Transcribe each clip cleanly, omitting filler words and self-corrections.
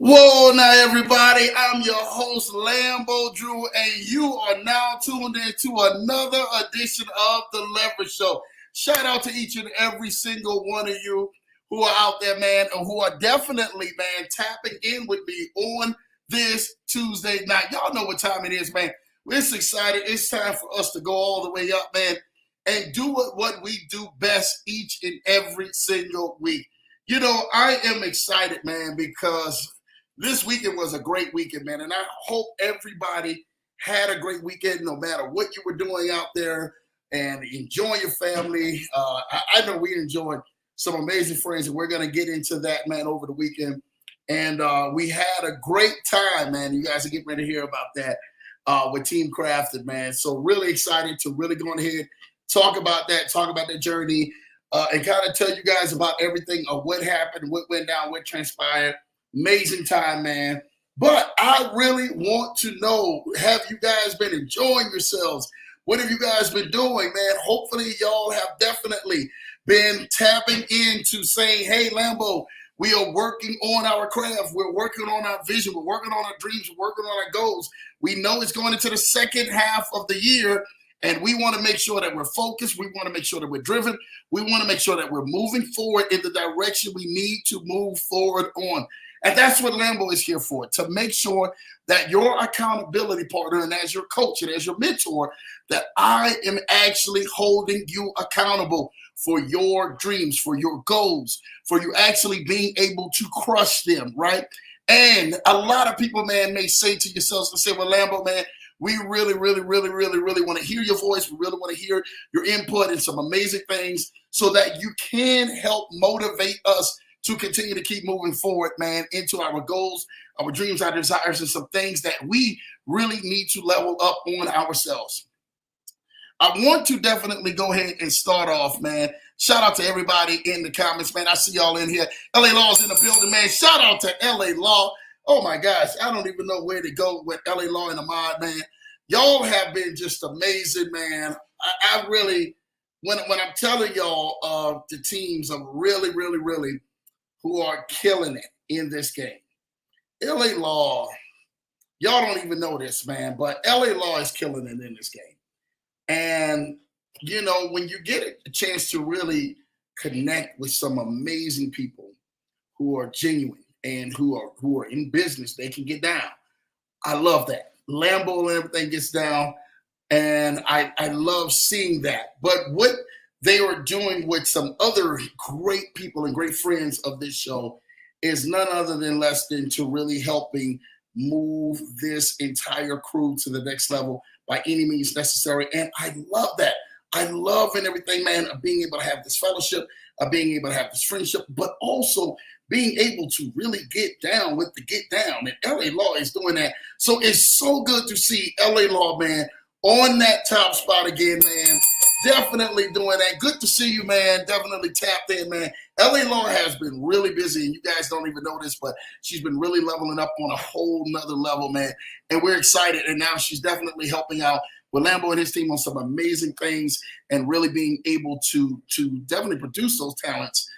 Whoa, now everybody, I'm your host, Lambo Drew, and you are now tuned in to another edition of The Leverage Show. Shout out to each and every single one of you who are out there, man, and who are definitely, man, tapping in with me on this Tuesday night. Y'all know what time it is, man. We're just excited. It's time for us to go all the way up, man, and do what we do best each and every single week. You know, I am excited, man, because this weekend was a great weekend, man, and I hope everybody had a great weekend no matter what you were doing out there and enjoy your family. I know we enjoyed some amazing friends, and we're going to get into that, man, over the weekend. And we had a great time, man. You guys are getting ready to hear about that with Team Crafted, man. So really excited to really go ahead, talk about that journey, and kind of tell you guys about everything of what happened, what went down, what transpired. Amazing time, man. But I really want to know, have you guys been enjoying yourselves? What have you guys been doing, man? Hopefully y'all have definitely been tapping into saying, hey, Lambo, we are working on our craft. We're working on our vision. We're working on our dreams. We're working on our goals. We know it's going into the second half of the year, and we want to make sure that we're focused. We want to make sure that we're driven. We want to make sure that we're moving forward in the direction we need to move forward on. And that's what Lambo is here for, to make sure that your accountability partner and as your coach and as your mentor, that I am actually holding you accountable for your dreams, for your goals, for you actually being able to crush them, right? And a lot of people, man, may say to yourselves and say, well, Lambo, man, we really want to hear your voice. We really want to hear your input and some amazing things so that you can help motivate us to continue to keep moving forward, man, into our goals, our dreams, our desires, and some things that we really need to level up on ourselves. I want to definitely go ahead and start off, man. Shout out to everybody in the comments, man. I see y'all in here. LA Law's in the building, man. Shout out to LA Law. Oh my gosh, I don't even know where to go with LA Law and the mod, man. Y'all have been just amazing, man. I really, when I'm telling y'all the teams are really who are killing it in this game. LA Law, y'all don't even know this, man, but LA Law is killing it in this game. And, you know, when you get a chance to really connect with some amazing people who are genuine and who are in business, they can get down. I love that. Lambo and everything gets down, and I love seeing that. But what they are doing with some other great people and great friends of this show is none other than less than to really helping move this entire crew to the next level by any means necessary. And I love that. I love and everything, man, of being able to have this fellowship, of being able to have this friendship, but also being able to really get down with the get down. And LA Law is doing that. So it's so good to see LA Law, man, on that top spot again, man. Definitely doing that. Good to see you, man. Definitely tapped in, man. LA Law has been really busy, and you guys don't even know this, but she's been really leveling up on a whole nother level, man. And we're excited. And now she's definitely helping out with Lambo and his team on some amazing things and really being able to definitely produce those talents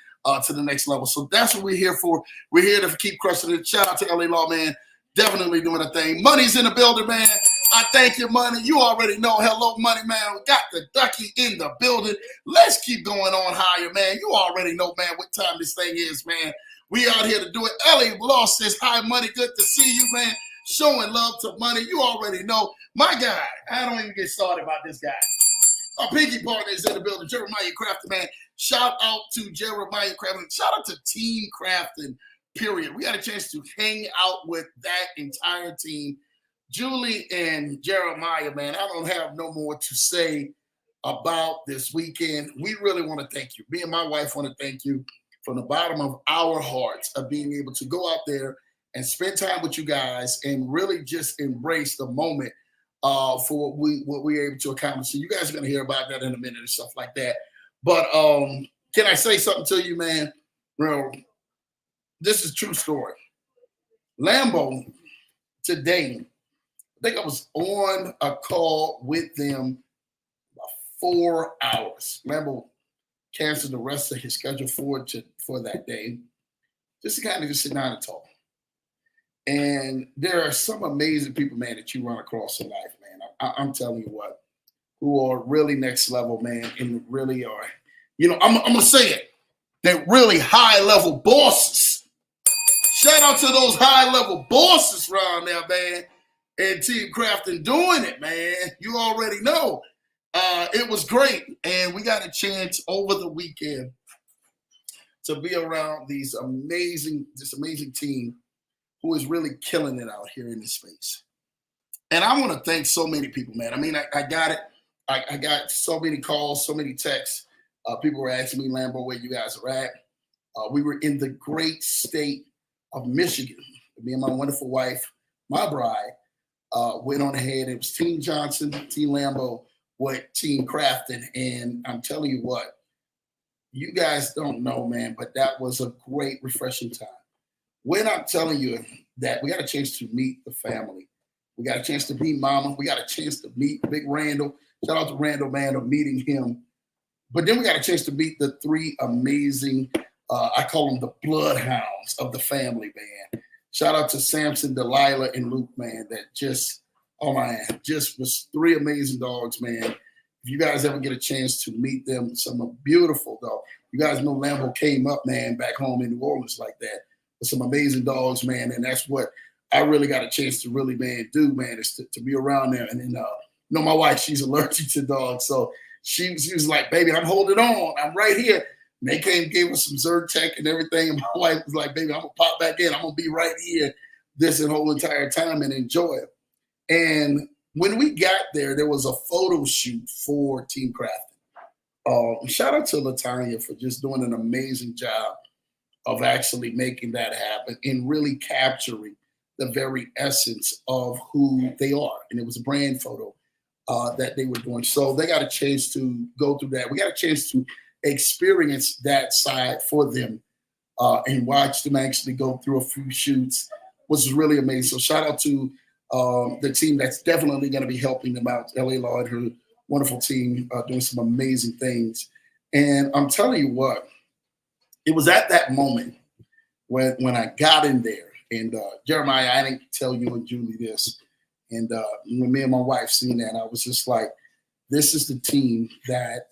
to the next level. So that's what we're here for. We're here to keep crushing it. Shout out to LA Law, man. Definitely doing a thing. Money's in the building, man. I thank you, Money. You already know. Hello, Money, man. We got the ducky in the building. Let's keep going on higher, man. You already know, man, what time this thing is, man. We out here to do it. LA Law says, hi, Money. Good to see you, man. Showing love to Money. You already know. My guy, I don't even get started about this guy. Our pinky partner is in the building, Jeremiah Crafton, man. Shout out to Jeremiah Crafton. Shout out to Team Crafton, period. We had a chance to hang out with that entire team. Julie and Jeremiah, man, I don't have no more to say about this weekend. We really want to thank you. Me and my wife want to thank you from the bottom of our hearts of being able to go out there and spend time with you guys and really just embrace the moment for what we're able to accomplish. So you guys are going to hear about that in a minute and stuff like that. But can I say something to you, man? Bro, this is a true story. Lambo today, I think I was on a call with them about 4 hours. Lambo canceled the rest of his schedule for that day, just to kind of just sit down and talk. And there are some amazing people, man, that you run across in life, man. I'm telling you what, who are really next level, man, and really are, I'm going to say it. They're really high level bosses. Shout out to those high level bosses around there, man. And Team Crafton doing it, man. You already know. It was great. And we got a chance over the weekend to be around this amazing team who is really killing it out here in this space. And I want to thank so many people, man. I mean, I got it. I got so many calls, so many texts. People were asking me, Lambo, where you guys are at. We were in the great state of Michigan. Me and my wonderful wife, my bride, went on ahead. It was Team Johnson, Team Lambo, with Team Crafton. And I'm telling you what, you guys don't know, man, but that was a great, refreshing time. When I'm telling you that we got a chance to meet the family. We got a chance to meet Mama. We got a chance to meet Big Randall. Shout out to Randall, man, of meeting him. But then we got a chance to meet the three amazing, I call them the bloodhounds of the family, man. Shout out to Samson, Delilah, and Luke, man, that just was three amazing dogs, man. If you guys ever get a chance to meet them, some beautiful dogs. You guys know Lambo came up, man, back home in New Orleans like that with some amazing dogs, man. And that's what I really got a chance to really, man, do, man, is to be around there. And then, my wife, she's allergic to dogs. So she was like, baby, I'm holding on. I'm right here. And they came, gave us some Zyrtec and everything. And my wife was like, baby, I'm going to pop back in. I'm going to be right here this whole entire time and enjoy it. And when we got there, there was a photo shoot for Team Crafton. Shout out to LaTanya for just doing an amazing job of actually making that happen and really capturing the very essence of who they are. And it was a brand photo that they were doing. So they got a chance to go through that. We got a chance to experience that side for them and watch them actually go through a few shoots, which is really amazing. So shout out to the team that's definitely going to be helping them out. LA Law and her wonderful team doing some amazing things. And I'm telling you what, it was at that moment when I got in there, and Jeremiah, I didn't tell you and Julie this, and when me and my wife seen that, I was just like, this is the team that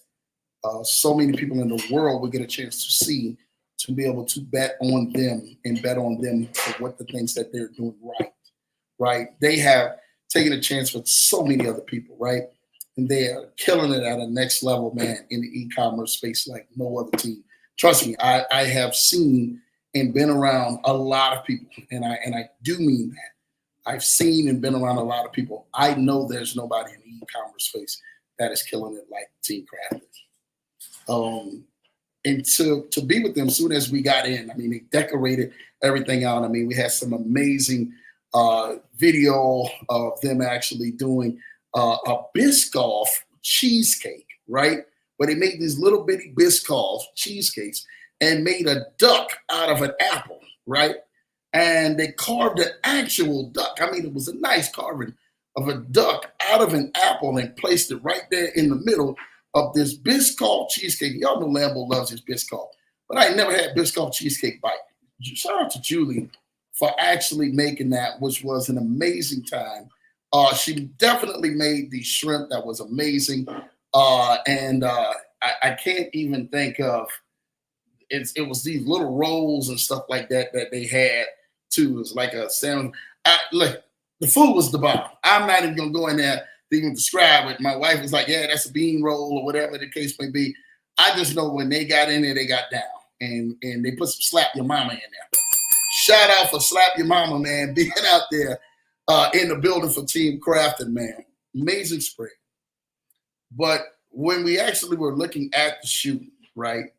so many people in the world would get a chance to see, to be able to bet on them and bet on them for what the things that they're doing right? They have taken a chance with so many other people, right? And they are killing it at a next level, man, in the e-commerce space like no other team. Trust me, I have seen and been around a lot of people, and I do mean that. I've seen and been around a lot of people. I know there's nobody in the e-commerce space that is killing it like Team Crafton. And to be with them as soon as we got in, I mean, they decorated everything out. I mean, we had some amazing video of them actually doing a Biscoff cheesecake, right? Where they made these little bitty Biscoff cheesecakes and made a duck out of an apple, right? And they carved an actual duck. I mean, it was a nice carving of a duck out of an apple and placed it right there in the middle of this Biscoff cheesecake. Y'all know Lambo loves his Biscoff, but I never had Biscoff cheesecake bite. Shout out to Julie for actually making that, which was an amazing time. She definitely made the shrimp that was amazing. And I can't even think of, it was these little rolls and stuff like that they had too. It was like a sandwich. Look, the food was the bomb. I'm not even going to go in there to even describe it. My wife was like, yeah, that's a bean roll or whatever the case may be. I just know when they got in there, they got down. And they put some Slap Your Mama in there. Shout out for Slap Your Mama, man, being out there in the building for Team Crafton, man. Amazing spring. But when we actually were looking at the shoot, right,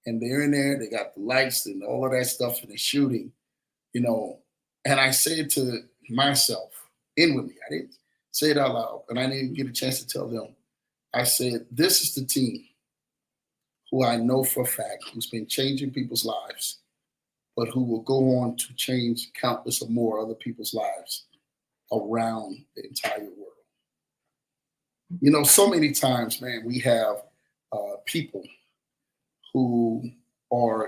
and they're in there, they got the lights and all of that stuff, and they're shooting, and I said to myself, inwardly, I didn't say it out loud, and I didn't get a chance to tell them. I said, this is the team who I know for a fact who's been changing people's lives, but who will go on to change countless or more other people's lives around the entire world. So many times, man, we have people who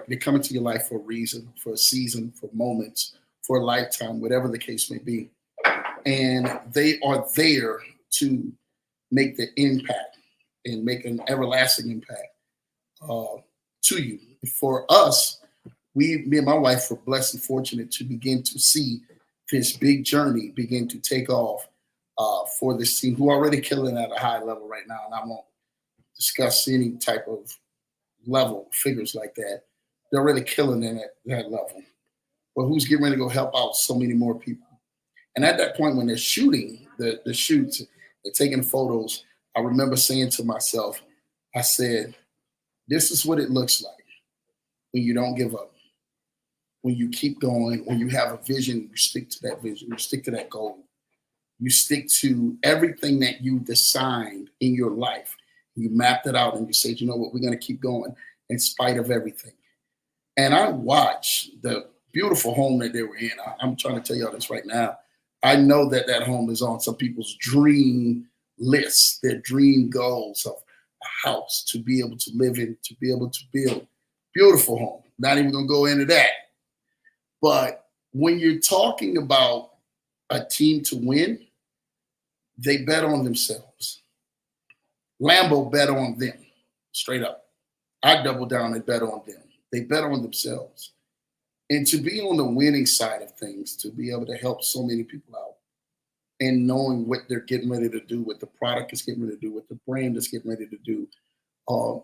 they come into your life for a reason, for a season, for moments, for a lifetime, whatever the case may be. And they are there to make the impact and make an everlasting impact to you. For us, me and my wife were blessed and fortunate to begin to see this big journey begin to take off for this team, who are already killing at a high level right now. And I won't discuss any type of level figures like that. They're already killing it at that level. But who's getting ready to go help out so many more people? And at that point, when they're shooting the shoots, they're taking photos, I remember saying to myself, I said, this is what it looks like when you don't give up, when you keep going, when you have a vision, you stick to that vision, you stick to that goal. You stick to everything that you designed in your life. You mapped it out and you said, you know what, we're going to keep going in spite of everything. And I watched the beautiful home that they were in. I'm trying to tell y'all this right now. I know that that home is on some people's dream list, their dream goals of a house to be able to live in, to be able to build. Beautiful home. Not even going to go into that. But when you're talking about a team to win, they bet on themselves. Lambeau bet on them, straight up. I doubled down and bet on them. They bet on themselves. And to be on the winning side of things, to be able to help so many people out and knowing what they're getting ready to do, what the product is getting ready to do, what the brand is getting ready to do.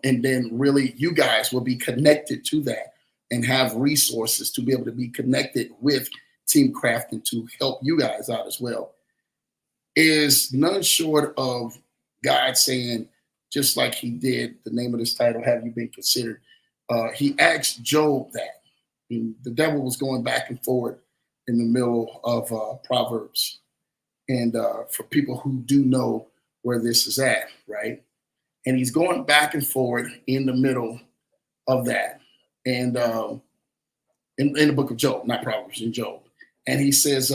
And then really you guys will be connected to that and have resources to be able to be connected with Team Crafton to help you guys out as well. Is none short of God saying, just like he did, the name of this title, Have You Been Considered? He asked Job that. And the devil was going back and forth in the middle of Proverbs. And for people who do know where this is at, right? And he's going back and forth in the middle of that. And in the book of Job, not Proverbs, in Job. And he says,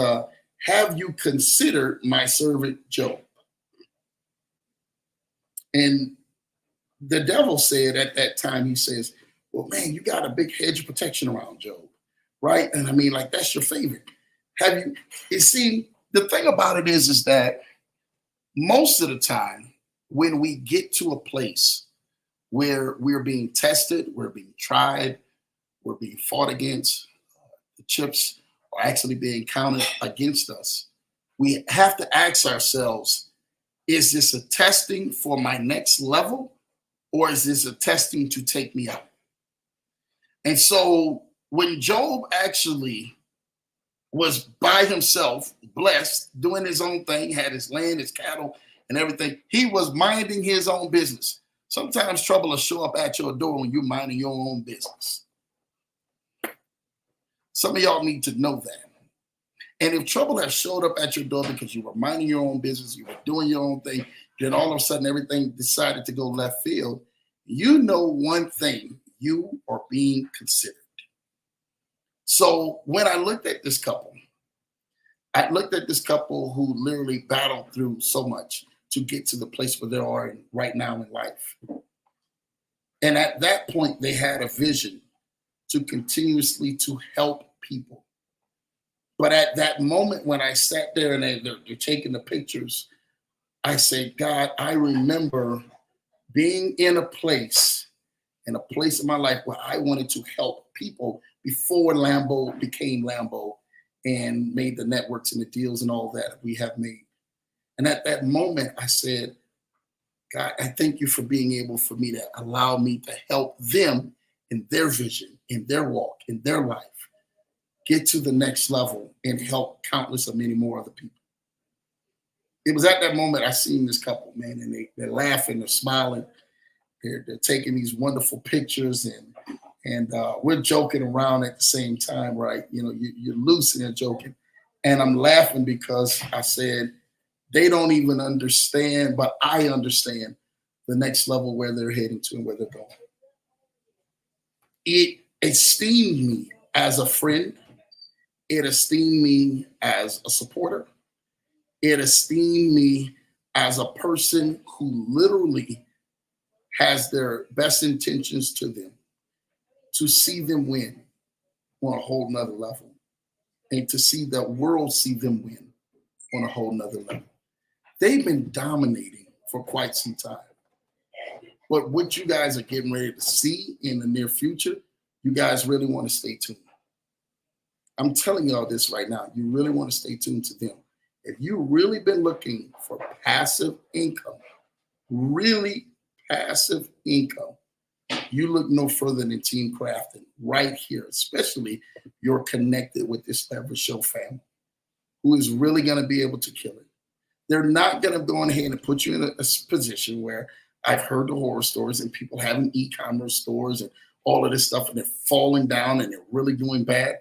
have you considered my servant Job? And the devil said at that time, he says, well, man, you got a big hedge of protection around Job, right? And I mean, like, that's your favorite. Have you see, the thing about it is that most of the time when we get to a place where we're being tested, we're being tried, we're being fought against, the chips are actually being counted against us, we have to ask ourselves, is this a testing for my next level, or is this a testing to take me out? And so when Job actually was by himself, blessed, doing his own thing, had his land, his cattle, and everything, he was minding his own business. Sometimes trouble will show up at your door when you're minding your own business. Some of y'all need to know that. And if trouble has showed up at your door because you were minding your own business, you were doing your own thing, then all of a sudden everything decided to go left field, you know one thing, you are being considered. So when I looked at this couple, who literally battled through so much to get to the place where they are right now in life. And at that point, they had a vision to continuously to help people. But at that moment when I sat there and they're taking the pictures, I said, God, I remember being in a place in my life where I wanted to help people before Lambeau became Lambeau and made the networks and the deals and all that we have made. And at that moment, I said, God, I thank you for being able for me to allow me to help them in their vision, in their walk, in their life, get to the next level and help countless of many more other people. It was at that moment I seen this couple, man, and they're laughing, they're smiling, they're taking these wonderful pictures, and we're joking around at the same time, right? You know, you're loose and joking. And I'm laughing because I said, they don't even understand, but I understand the next level where they're heading to and where they're going. It esteemed me as a friend. It esteemed me as a supporter. It esteemed me as a person who literally has their best intentions to them, to see them win on a whole nother level. and to see the world see them win on a whole nother level. They've been dominating for quite some time. But what you guys are getting ready to see in the near future, you guys really want to stay tuned. I'm telling y'all this right now. You really want to stay tuned to them. If you've really been looking for passive income, really passive income, you look no further than Team Crafton right here, especially if you're connected with this Leverage Show family, who is really going to be able to kill it. They're not going to go ahead and put you in a position where I've heard the horror stories and people having e-commerce stores and all of this stuff, and they're falling down and they're really doing bad.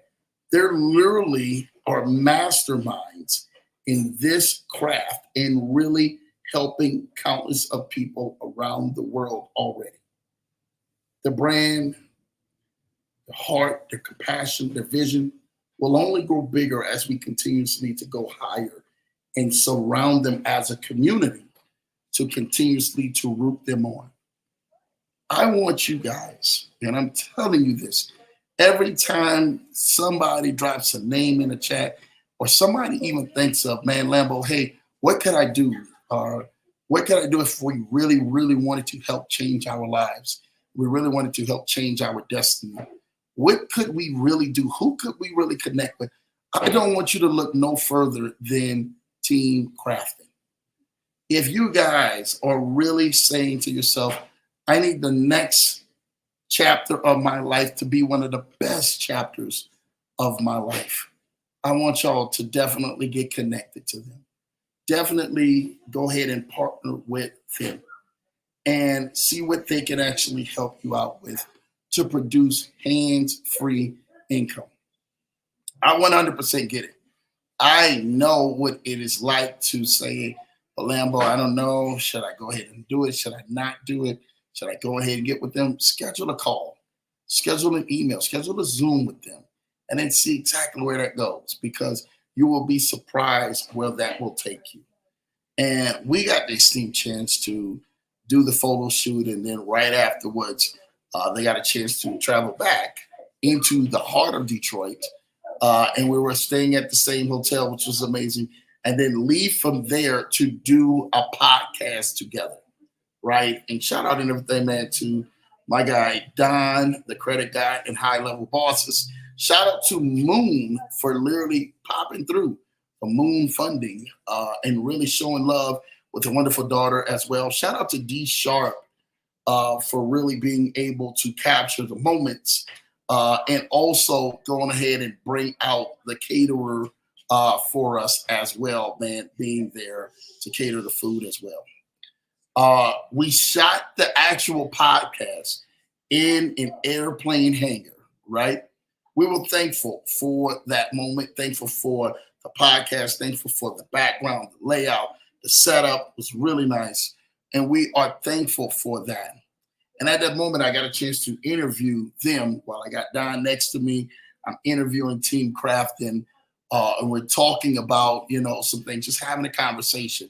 They're literally are masterminds in this craft and really helping countless of people around the world already. The brand, the heart, the compassion, the vision will only grow bigger as we continuously to go higher and surround them as a community to continuously to root them on. I want you guys, and I'm telling you this, every time somebody drops a name in the chat or somebody even thinks of, man, Lambo, hey, what could I do? Or what could I do if we really, really wanted to help change our lives? We really wanted to help change our destiny. What could we really do? Who could we really connect with? I don't want you to look no further than Team Crafton. If you guys are really saying to yourself, I need the next chapter of my life to be one of the best chapters of my life, I want y'all to definitely get connected to them. Definitely go ahead and partner with them and see what they can actually help you out with to produce hands-free income. I 100% get it. I know what it is like to say, well, Lambo, I don't know. Should I go ahead and do it? Should I not do it? Should I go ahead and get with them? Schedule a call, schedule an email, schedule a Zoom with them, and then see exactly where that goes, because you will be surprised where that will take you. And we got the esteemed chance to do the photo shoot, and then right afterwards, they got a chance to travel back into the heart of Detroit, and we were staying at the same hotel, which was amazing, and then leave from there to do a podcast together, right? And shout out and everything, man, to my guy, Don, the credit guy, and High Level Bosses. Shout out to Moon for literally popping through for Moon Funding and really showing love with a wonderful daughter as well. Shout out to D Sharp for really being able to capture the moments and also going ahead and bring out the caterer for us as well, man, being there to cater the food as well. We shot the actual podcast in an airplane hangar, right? We were thankful for that moment, thankful for the podcast, thankful for the background, the layout, the setup was really nice. And we are thankful for that. And at that moment, I got a chance to interview them while I got Don next to me. I'm interviewing Team Crafton, and we're talking about, some things, just having a conversation.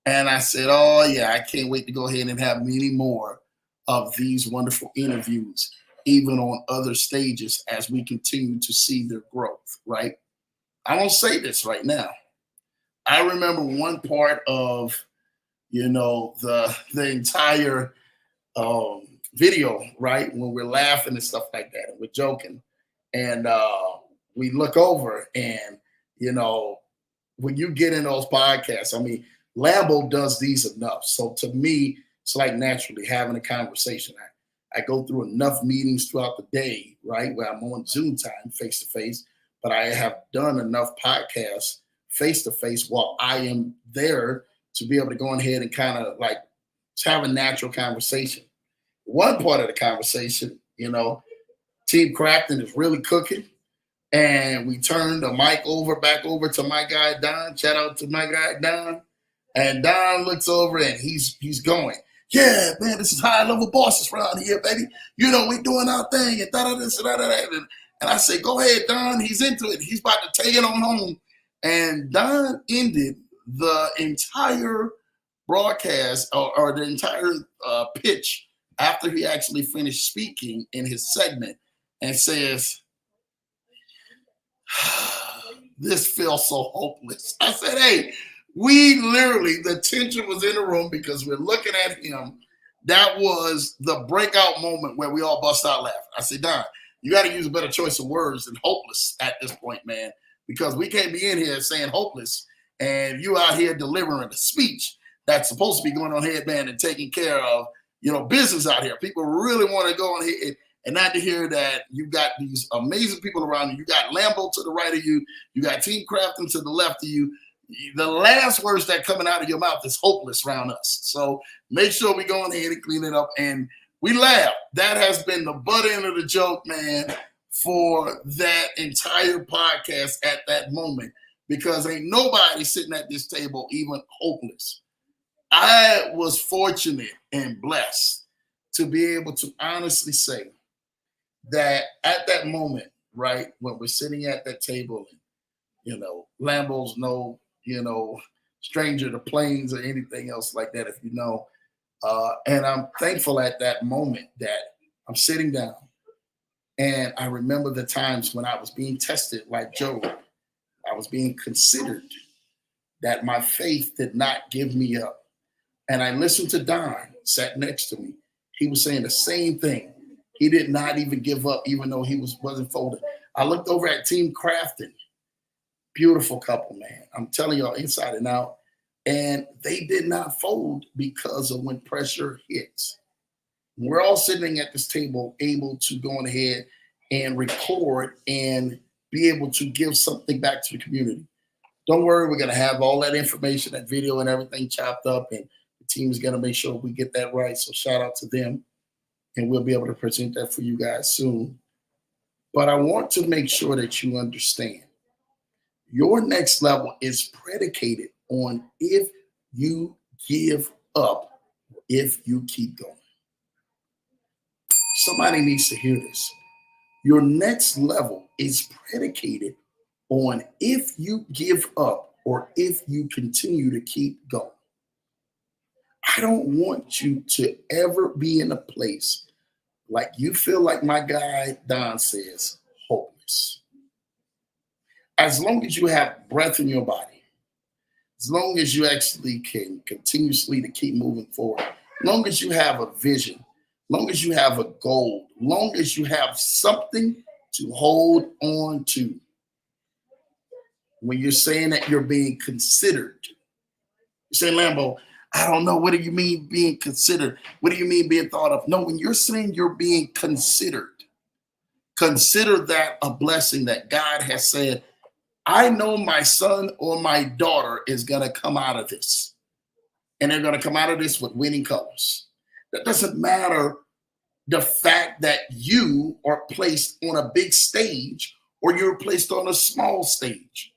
And I said, oh, yeah, I can't wait to go ahead and have many more of these wonderful interviews, even on other stages as we continue to see their growth, right? I won't say this right now. I remember one part of, the entire video, right, when we're laughing and stuff like that, and we're joking. And we look over and, when you get in those podcasts, I mean, Lambo does these enough. So to me, it's like naturally having a conversation. I go through enough meetings throughout the day, right, where I'm on Zoom time, face-to-face, but I have done enough podcasts face-to-face while I am there to be able to go ahead and kind of like have a natural conversation. One part of the conversation, Team Crafton is really cooking, and we turn the mic back over to my guy, Don. Shout out to my guy, Don. And Don looks over and he's going, yeah, man, this is High Level Bosses around here, baby. We doing our thing and da-da-this and da-da-da. And I say, go ahead, Don. He's into it. He's about to take it on home. And Don ended the entire broadcast or the entire pitch after he actually finished speaking in his segment and says, this feels so hopeless. I said, hey, we literally, the tension was in the room because we're looking at him. That was the breakout moment where we all bust out laughing. I said, Don, you got to use a better choice of words than hopeless at this point, man, because we can't be in here saying hopeless and you out here delivering a speech that's supposed to be going on head, man, and taking care of, business out here. People really want to go on here and not to hear that you got these amazing people around you. You got Lambo to the right of you. You got Team Crafton to the left of you. The last words that coming out of your mouth is hopeless around us. So make sure we go ahead and clean it up. And we laugh. That has been the butt end of the joke, man, for that entire podcast at that moment, because ain't nobody sitting at this table even hopeless. I was fortunate and blessed to be able to honestly say that at that moment, right, when we're sitting at that table, and, Lambo's no, stranger to planes or anything else like that, if you know. And I'm thankful at that moment that I'm sitting down and I remember the times when I was being tested like Job. I was being considered, that my faith did not give me up. And I listened to Don, sat next to me. He was saying the same thing. He did not even give up, even though he wasn't folded. I looked over at Team Crafton. Beautiful couple, man. I'm telling y'all, inside and out. And they did not fold because of when pressure hits. We're all sitting at this table able to go on ahead and record and be able to give something back to the community. Don't worry, we're going to have all that information, that video and everything chopped up, and the team is going to make sure we get that right. So shout out to them, and we'll be able to present that for you guys soon. But I want to make sure that you understand your next level is predicated on if you give up, if you keep going. Somebody needs to hear this. Your next level is predicated on if you give up or if you continue to keep going. I don't want you to ever be in a place like you feel like my guy Don says, hopeless. As long as you have breath in your body, as long as you actually can continuously to keep moving forward, as long as you have a vision, as long as you have a goal, as long as you have something to hold on to. When you're saying that you're being considered, you say, Lambo, I don't know. What do you mean being considered? What do you mean being thought of? No, when you're saying you're being considered, consider that a blessing that God has said, I know my son or my daughter is going to come out of this. And they're going to come out of this with winning colors. That doesn't matter the fact that you are placed on a big stage or you're placed on a small stage.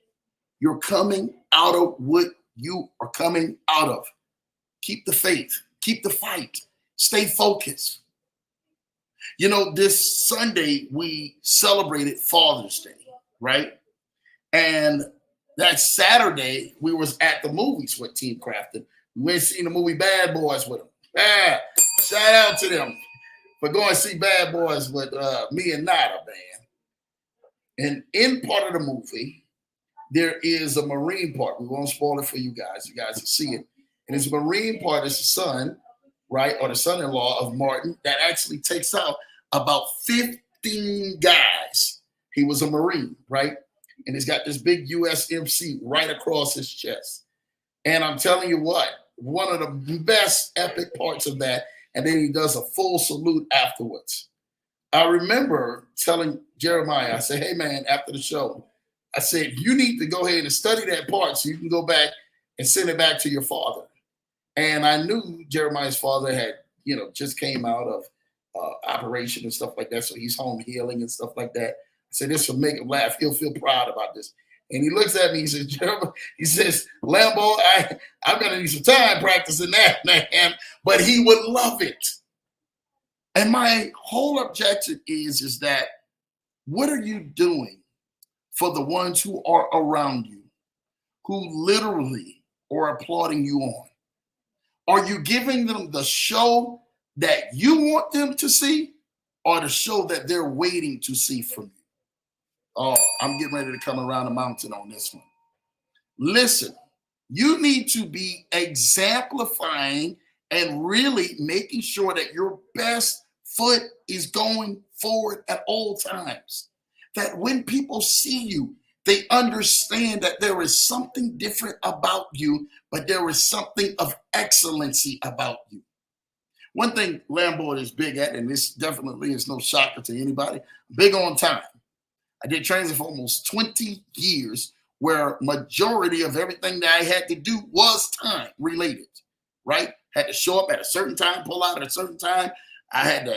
You're coming out of what you are coming out of. Keep the faith. Keep the fight. Stay focused. This Sunday, we celebrated Father's Day, right? And that Saturday, we was at the movies with Team Crafton. We went and seen the movie Bad Boys with them. Shout out to them for going to see Bad Boys with me and Nada, man. And in part of the movie, there is a Marine part. We won't spoil it for you guys. You guys will see it. And it's a Marine part. It's the son, right, or the son-in-law of Martin that actually takes out about 15 guys. He was a Marine, right? And he's got this big USMC right across his chest. And I'm telling you what, one of the best epic parts of that, and then he does a full salute afterwards. I remember telling Jeremiah, I said, hey, man, after the show, I said, you need to go ahead and study that part so you can go back and send it back to your father. And I knew Jeremiah's father had, just came out of operation and stuff like that. So he's home healing and stuff like that. I said, this will make him laugh. He'll feel proud about this. And he looks at me, he says, Jeremiah, he says, Lambo, I'm going to need some time practicing that, man. But he would love it. And my whole objective is that what are you doing for the ones who are around you, who literally are applauding you on? Are you giving them the show that you want them to see or the show that they're waiting to see from you? Oh, I'm getting ready to come around the mountain on this one. Listen, you need to be exemplifying and really making sure that your best foot is going forward at all times. That when people see you, they understand that there is something different about you, but there is something of excellency about you. One thing Lambo is big at, and this definitely is no shocker to anybody, big on time. I did transit for almost 20 years where majority of everything that I had to do was time related, right? Had to show up at a certain time, pull out at a certain time. I had to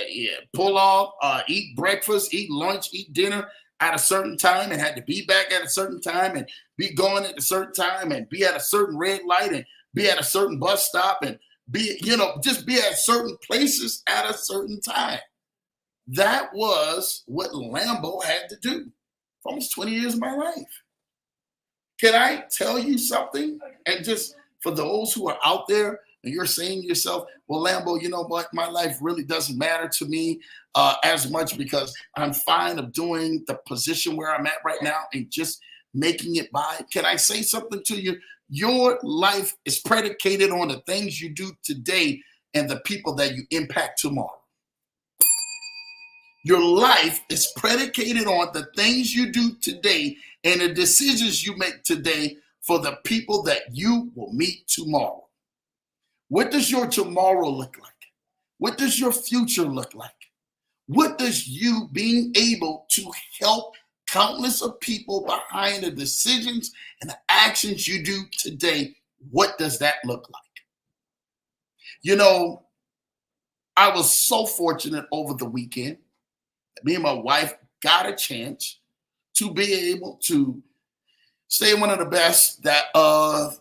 pull off, eat breakfast, eat lunch, eat dinner at a certain time, and had to be back at a certain time and be going at a certain time and be at a certain red light and be at a certain bus stop and be, just be at certain places at a certain time. That was what Lambo had to do for almost 20 years of my life. Can I tell you something? And just for those who are out there and you're saying to yourself, well, Lambo, you know what? My life really doesn't matter to me as much because I'm fine of doing the position where I'm at right now and just making it by. Can I say something to you? Your life is predicated on the things you do today and the people that you impact tomorrow. Your life is predicated on the things you do today and the decisions you make today for the people that you will meet tomorrow. What does your tomorrow look like? What does your future look like? What does you being able to help countless of people behind the decisions and the actions you do today, what does that look like? I was so fortunate over the weekend. Me and my wife got a chance to be able to stay in one of the best that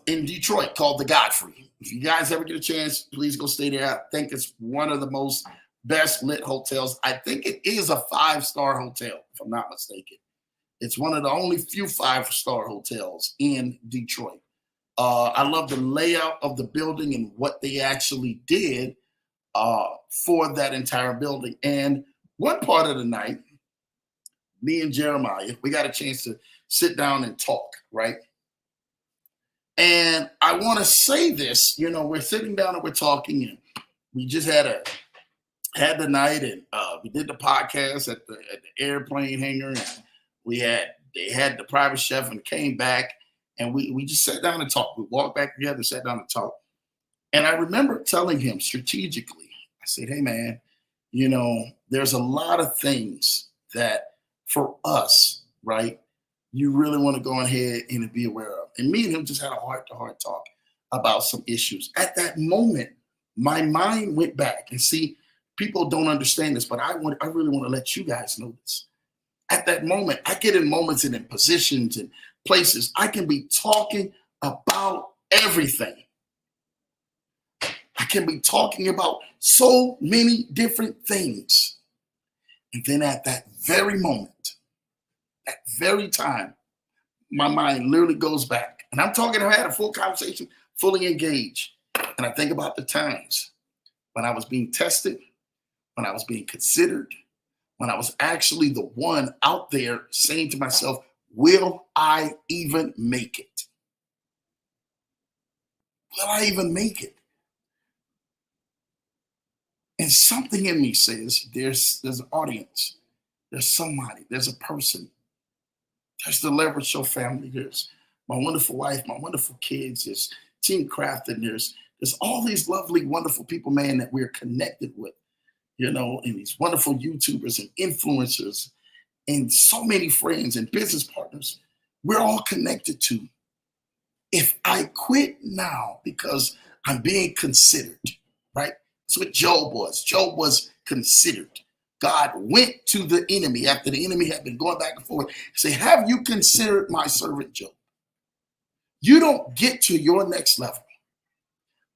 in Detroit called the Godfrey. If you guys ever get a chance, please go stay there. I think it's one of the most best lit hotels. I think it is a 5-star hotel, if I'm not mistaken. It's one of the only few 5-star hotels in Detroit. I love the layout of the building and what they actually did for that entire building. And one part of the night, me and Jeremiah, we got a chance to sit down and talk, right? And I want to say this, we're sitting down and we're talking, and we just had the night, and we did the podcast at the airplane hangar, and they had the private chef and came back, and we just sat down and talked. We walked back together, sat down and talked. And I remember telling him strategically, I said, hey man, there's a lot of things that for us, right, you really want to go ahead and be aware of. And me and him just had a heart-to-heart talk about some issues. At that moment, my mind went back. And see, people don't understand this, but I really want to let you guys know this. At that moment, I get in moments and in positions and places, I can be talking about everything. I can be talking about so many different things. And then at that very moment, that very time, my mind literally goes back. And I'm talking, I had a full conversation, fully engaged. And I think about the times when I was being tested, when I was being considered, when I was actually the one out there saying to myself, will I even make it? Will I even make it? And something in me says, there's an audience, there's somebody, there's a person, there's the Leverage Show family, there's my wonderful wife, my wonderful kids, there's Team Craft, and there's all these lovely, wonderful people, man, that we're connected with, and these wonderful YouTubers and influencers and so many friends and business partners we're all connected to. If I quit now because I'm being considered, right? That's what Job was. Job was considered. God went to the enemy after the enemy had been going back and forth. Say, have you considered my servant Job? You don't get to your next level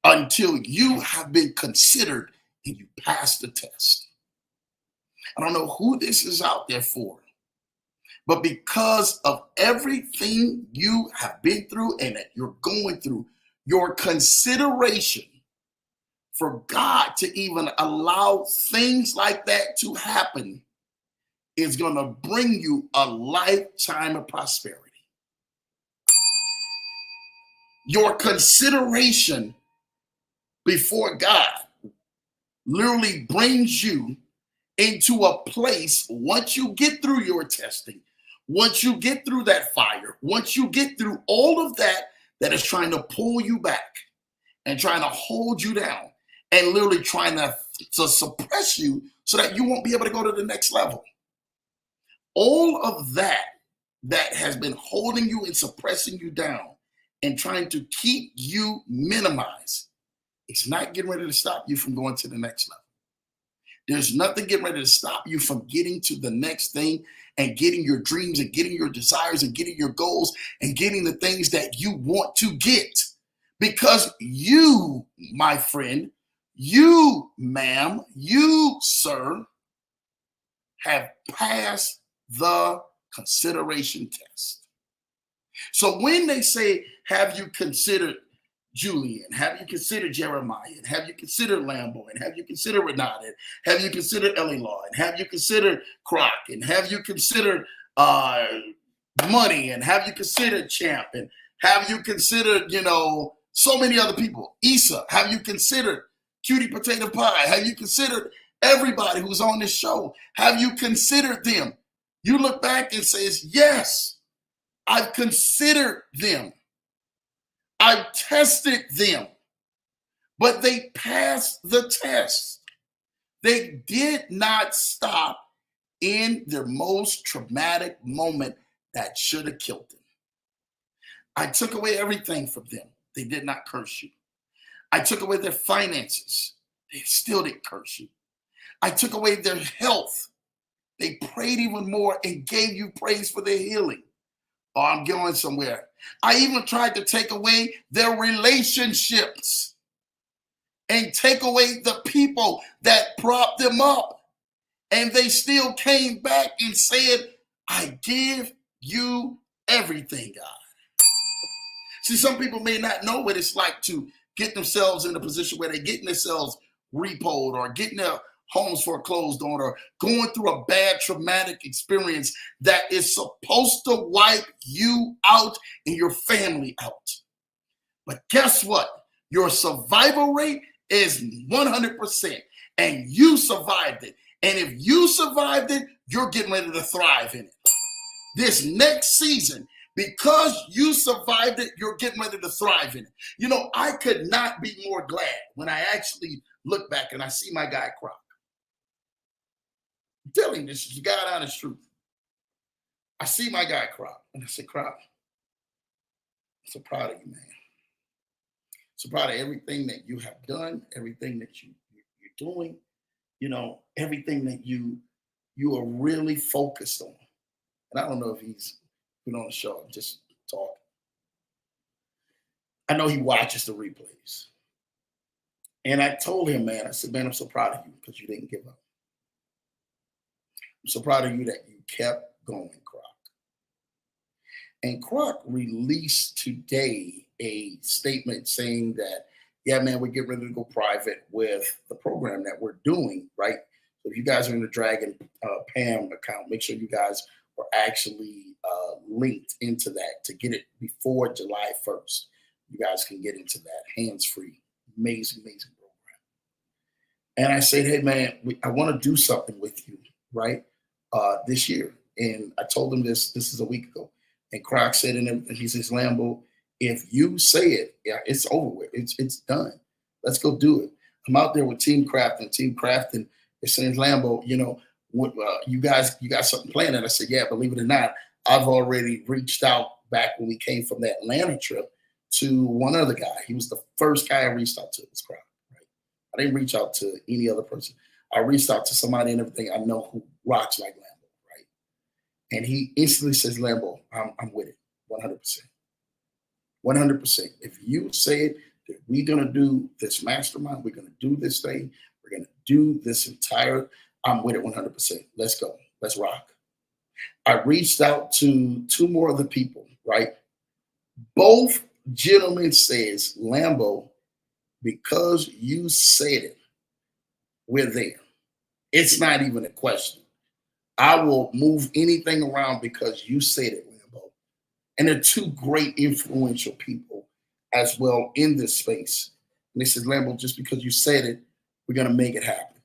until you have been considered and you pass the test. I don't know who this is out there for, but because of everything you have been through and that you're going through, your consideration for God to even allow things like that to happen is going to bring you a lifetime of prosperity. Your consideration before God literally brings you into a place, once you get through your testing, once you get through that fire, once you get through all of that that is trying to pull you back and trying to hold you down and literally trying to suppress you so that you won't be able to go to the next level. All of that has been holding you and suppressing you down and trying to keep you minimized, it's not getting ready to stop you from going to the next level. There's nothing getting ready to stop you from getting to the next thing and getting your dreams and getting your desires and getting your goals and getting the things that you want to get. Because you, my friend, you, ma'am, you, sir, have passed the consideration test. So when they say, have you considered Julian? Have you considered Jeremiah? And have you considered Lambo? And have you considered Renata? And have you considered Ellie Law? And have you considered Croc? And have you considered Money? And have you considered Champ? And have you considered, so many other people? Issa, have you considered Cutie Potato Pie? Have you considered everybody who's on this show? Have you considered them? You look back and says, yes, I've considered them. I've tested them, but they passed the test. They did not stop in their most traumatic moment that should have killed them. I took away everything from them. They did not curse you. I took away their finances. They still didn't curse you. I took away their health. They prayed even more and gave you praise for their healing. Oh, I'm going somewhere. I even tried to take away their relationships and take away the people that propped them up. And they still came back and said, I give you everything, God. See, some people may not know what it's like to get themselves in a position where they're getting themselves repoed or getting their homes foreclosed on or going through a bad traumatic experience that is supposed to wipe you out and your family out. But guess what? Your survival rate is 100% and you survived it. And if you survived it, you're getting ready to thrive in it. This next season, because you survived it, you're getting ready to thrive in it. I could not be more glad when I actually look back and I see my guy Croc. I'm telling you, this is God honest truth. I see my guy Croc, and I say, Croc, I'm so proud of you, man. So proud of everything that you have done, everything that you're doing, everything that you are really focused on. And I don't know if he's been on the show, I'm just talking. I know he watches the replays. And I told him, man, I said, man, I'm so proud of you because you didn't give up. I'm so proud of you that you kept going, Croc. And Croc released today a statement saying that, yeah, man, we're getting ready to go private with the program that we're doing, right? So if you guys are in the Dragon Pam account, make sure you guys are actually linked into that to get it before July 1st. You guys can get into that hands-free, amazing, amazing program. And I said, hey, man, I want to do something with you, right? This year. And I told him this is a week ago. And Croc said and everything, he says, Lambo, if you say it, yeah, it's over with. It's done. Let's go do it. I'm out there with Team Crafton. Team Crafton is saying, Lambo, you guys, you got something planned. And I said, yeah, believe it or not, I've already reached out back when we came from that Atlanta trip to one other guy. He was the first guy I reached out to, was Croc. Right? I didn't reach out to any other person. I reached out to somebody and everything I know who rocks like Lambo, right? And he instantly says, Lambo, I'm with it, 100%. 100%. If you say it, that we're going to do this mastermind, we're going to do this thing, we're going to do this entire, I'm with it 100%. Let's go. Let's rock. I reached out to two more other people, right? Both gentlemen says, Lambo, because you said it, we're there. It's not even a question. I will move anything around because you said it, Lambo. And they're two great influential people as well in this space. And they said, Lambo, just because you said it, we're going to make it happen.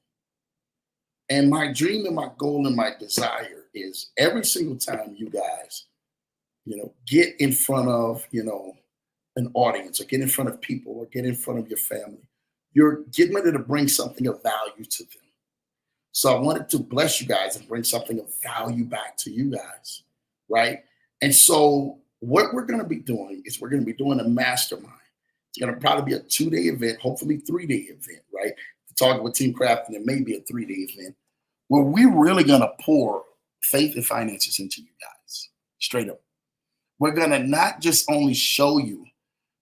And my dream and my goal and my desire is every single time you guys, get in front of, an audience or get in front of people or get in front of your family, you're getting ready to bring something of value to them. So I wanted to bless you guys and bring something of value back to you guys, right? And so what we're going to be doing is we're going to be doing a mastermind. It's going to probably be a 2-day event, hopefully 3-day event, right? Talking with Team Craft, and it may be a 3-day event where we're really going to pour faith and finances into you guys, straight up. We're going to not just only show you,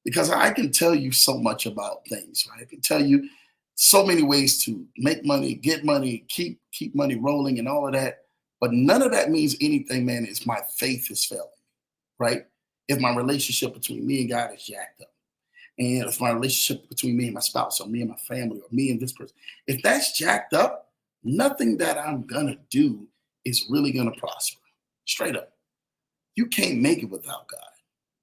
because I can tell you so much about things, right? I can tell you so many ways to make money, get money, keep money rolling and all of that. But none of that means anything, man, if my faith is failing, right? If my relationship between me and God is jacked up. And if my relationship between me and my spouse or me and my family or me and this person, if that's jacked up, nothing that I'm going to do is really going to prosper. Straight up. You can't make it without God.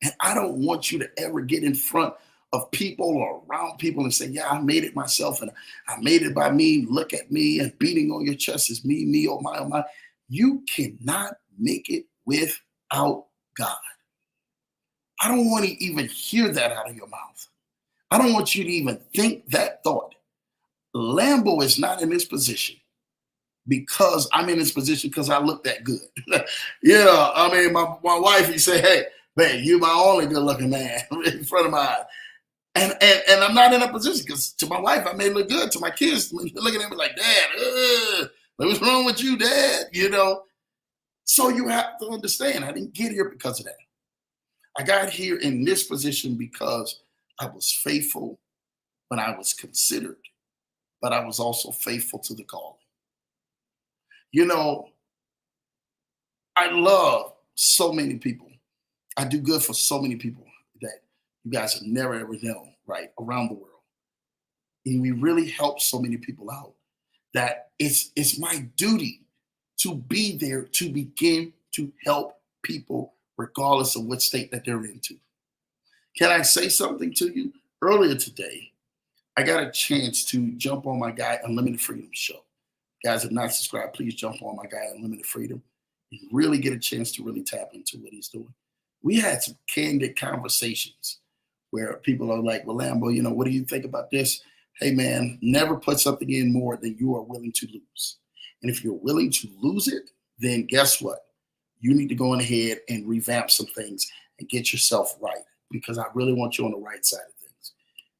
And I don't want you to ever get in front of people or around people and say, yeah, I made it myself and I made it by me. Look at me, and beating on your chest is me, oh my, oh my. You cannot make it without God. I don't want to even hear that out of your mouth. I don't want you to even think that thought. Lambo is not in this position because I'm in this position because I look that good. My wife, he said, hey, man, you're my only good looking man in front of my eyes. And I'm not in a position because to my wife, I may look good. To my kids, looking at me like, Dad, what's wrong with you, Dad? So you have to understand, I didn't get here because of that. I got here in this position because I was faithful when I was considered, but I was also faithful to the calling. I love so many people. I do good for so many people that you guys have never ever known, right, around the world. And we really help so many people out that it's my duty to be there to begin to help people regardless of what state that they're into. Can I say something to you? Earlier today, I got a chance to jump on my guy Unlimited Freedom show. Guys, if not subscribed, please jump on my guy Unlimited Freedom and really get a chance to really tap into what he's doing. We had some candid conversations where people are like, well, Lambo, what do you think about this? Hey, man, never put something in more than you are willing to lose. And if you're willing to lose it, then guess what? You need to go on ahead and revamp some things and get yourself right, because I really want you on the right side of things.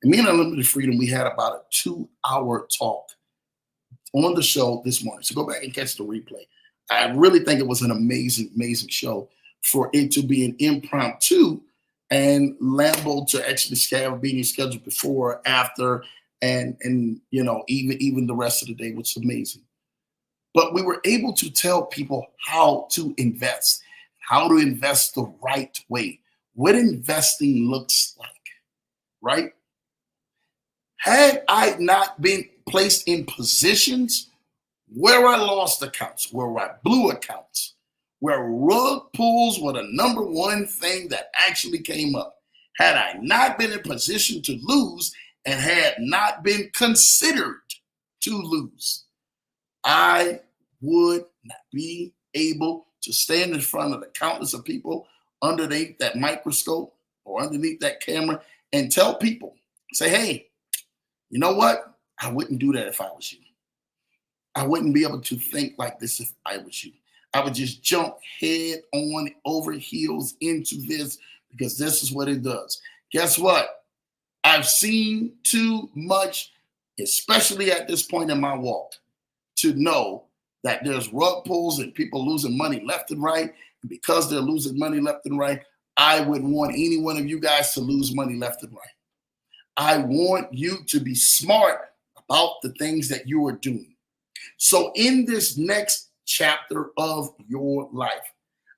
And me and Unlimited Freedom, we had about a 2-hour talk on the show this morning. So go back and catch the replay. I really think it was an amazing, amazing show for it to be an impromptu and Lambo to actually have being scheduled before, after, and even the rest of the day, which is amazing. But we were able to tell people how to invest the right way, what investing looks like, right? Had I not been placed in positions where I lost accounts, where I blew accounts, where rug pulls were the number one thing that actually came up, had I not been in position to lose and had not been considered to lose, I would not be able to stand in front of the countless of people underneath that microscope or underneath that camera and tell people, say, hey, you know what? I wouldn't do that if I was you. I wouldn't be able to think like this if I was you. I would just jump head on over heels into this because this is what it does. Guess what? I've seen too much, especially at this point in my walk, to know that there's rug pulls and people losing money left and right. And because they're losing money left and right, I wouldn't want any one of you guys to lose money left and right. I want you to be smart about the things that you are doing. So in this next chapter of your life,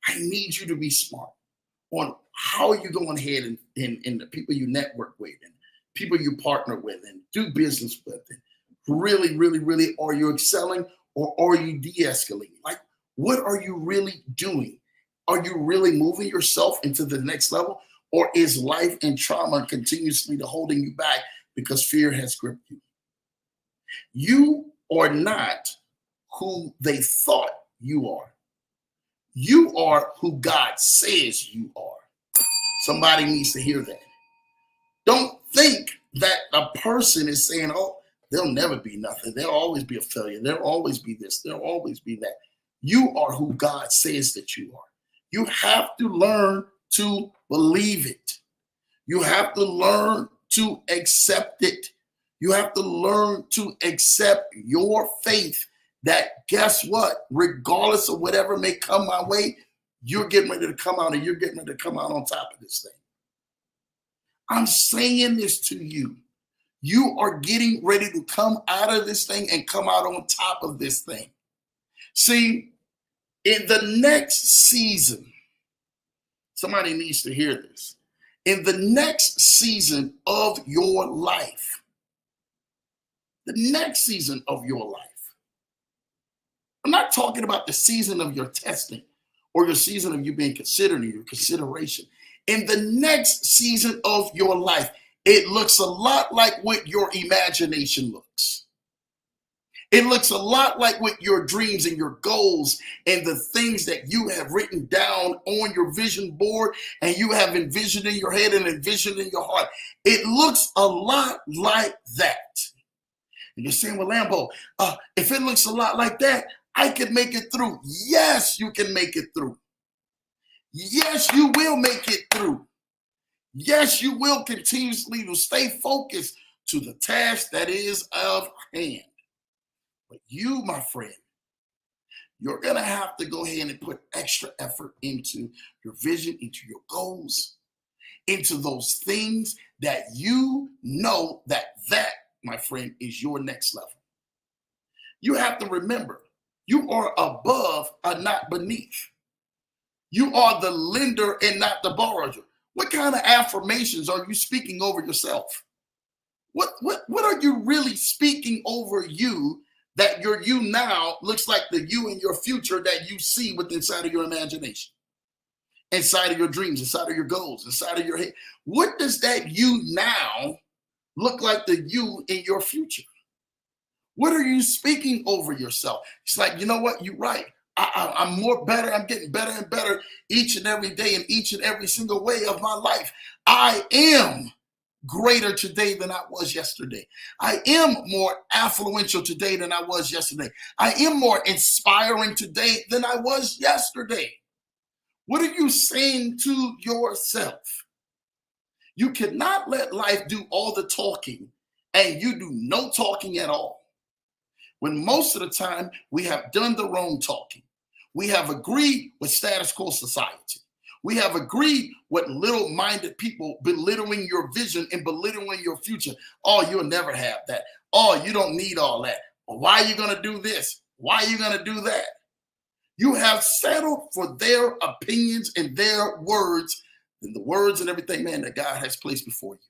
I need you to be smart on how you go ahead and the people you network with and people you partner with and do business with. And really, really, really, are you excelling or are you de-escalating? Like, What are you really doing? Are you really moving yourself into the next level? Or is life and trauma continuously holding you back because fear has gripped you? You are not who they thought you are. You are who God says you are. Somebody needs to hear that. Don't think that a person is saying, oh, they'll never be nothing. There'll always be a failure. There'll always be this. There'll always be that. You are who God says that you are. You have to learn to believe it. You have to learn to accept it. You have to learn to accept your faith that, guess what? Regardless of whatever may come my way, you're getting ready to come out and you're getting ready to come out on top of this thing. I'm saying this to you. You are getting ready to come out of this thing and come out on top of this thing. See, in the next season, somebody needs to hear this. In the next season of your life, the next season of your life, I'm not talking about the season of your testing or your season of you being considered in your consideration. In the next season of your life, it looks a lot like what your imagination looks. It looks a lot like what your dreams and your goals and the things that you have written down on your vision board and you have envisioned in your head and envisioned in your heart. It looks a lot like that. And you're saying, well, Lambo, if it looks a lot like that, I could make it through. Yes, you can make it through. Yes, you will make it through. Yes, you will continuously to stay focused to the task that is of hand. But you, my friend, you're going to have to go ahead and put extra effort into your vision, into your goals, into those things that you know that, my friend, is your next level. You have to remember, you are above and not beneath. You are the lender and not the borrower. What kind of affirmations are you speaking over yourself? What are you really speaking over you that your you now looks like the you in your future that you see within inside of your imagination, inside of your dreams, inside of your goals, inside of your head? What does that you now look like the you in your future? What are you speaking over yourself? It's like, you know what? You're right. I'm more better. I'm getting better and better each and every day in each and every single way of my life. I am greater today than I was yesterday. I am more affluential today than I was yesterday. I am more inspiring today than I was yesterday. What are you saying to yourself? You cannot let life do all the talking and you do no talking at all. When most of the time we have done the wrong talking. We have agreed with status quo society. We have agreed with little-minded people belittling your vision and belittling your future. Oh, you'll never have that. Oh, you don't need all that. Why are you going to do this? Why are you going to do that? You have settled for their opinions and their words and the words and everything, man, that God has placed before you.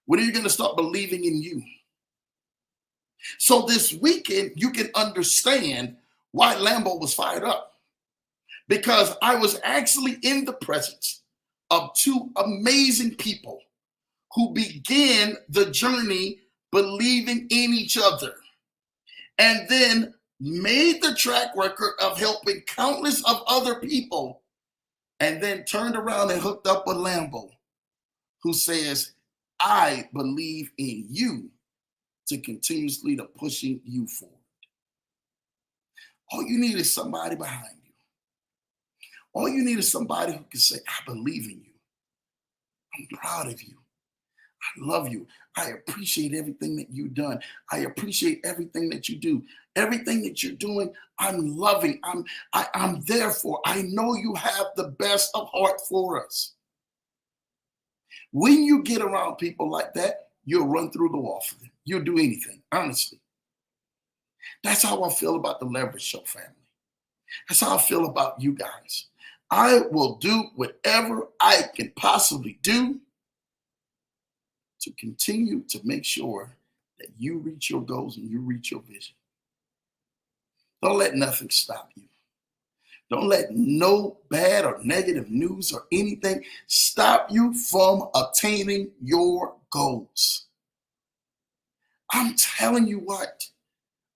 When are you going to start believing in you? So this weekend, you can understand why Lambo was fired up. Because I was actually in the presence of two amazing people who began the journey believing in each other and then made the track record of helping countless of other people and then turned around and hooked up with Lambo, who says, I believe in you to continuously to pushing you forward. All you need is somebody behind you. All you need is somebody who can say, I believe in you. I'm proud of you. I love you. I appreciate everything that you've done. I appreciate everything that you do. Everything that you're doing, I'm loving. I'm there for. I know you have the best of heart for us. When you get around people like that, you'll run through the wall for them. You'll do anything, honestly. That's how I feel about the Leverage Show family. That's how I feel about you guys. I will do whatever I can possibly do to continue to make sure that you reach your goals and you reach your vision. Don't let nothing stop you. Don't let no bad or negative news or anything stop you from attaining your goals. I'm telling you what,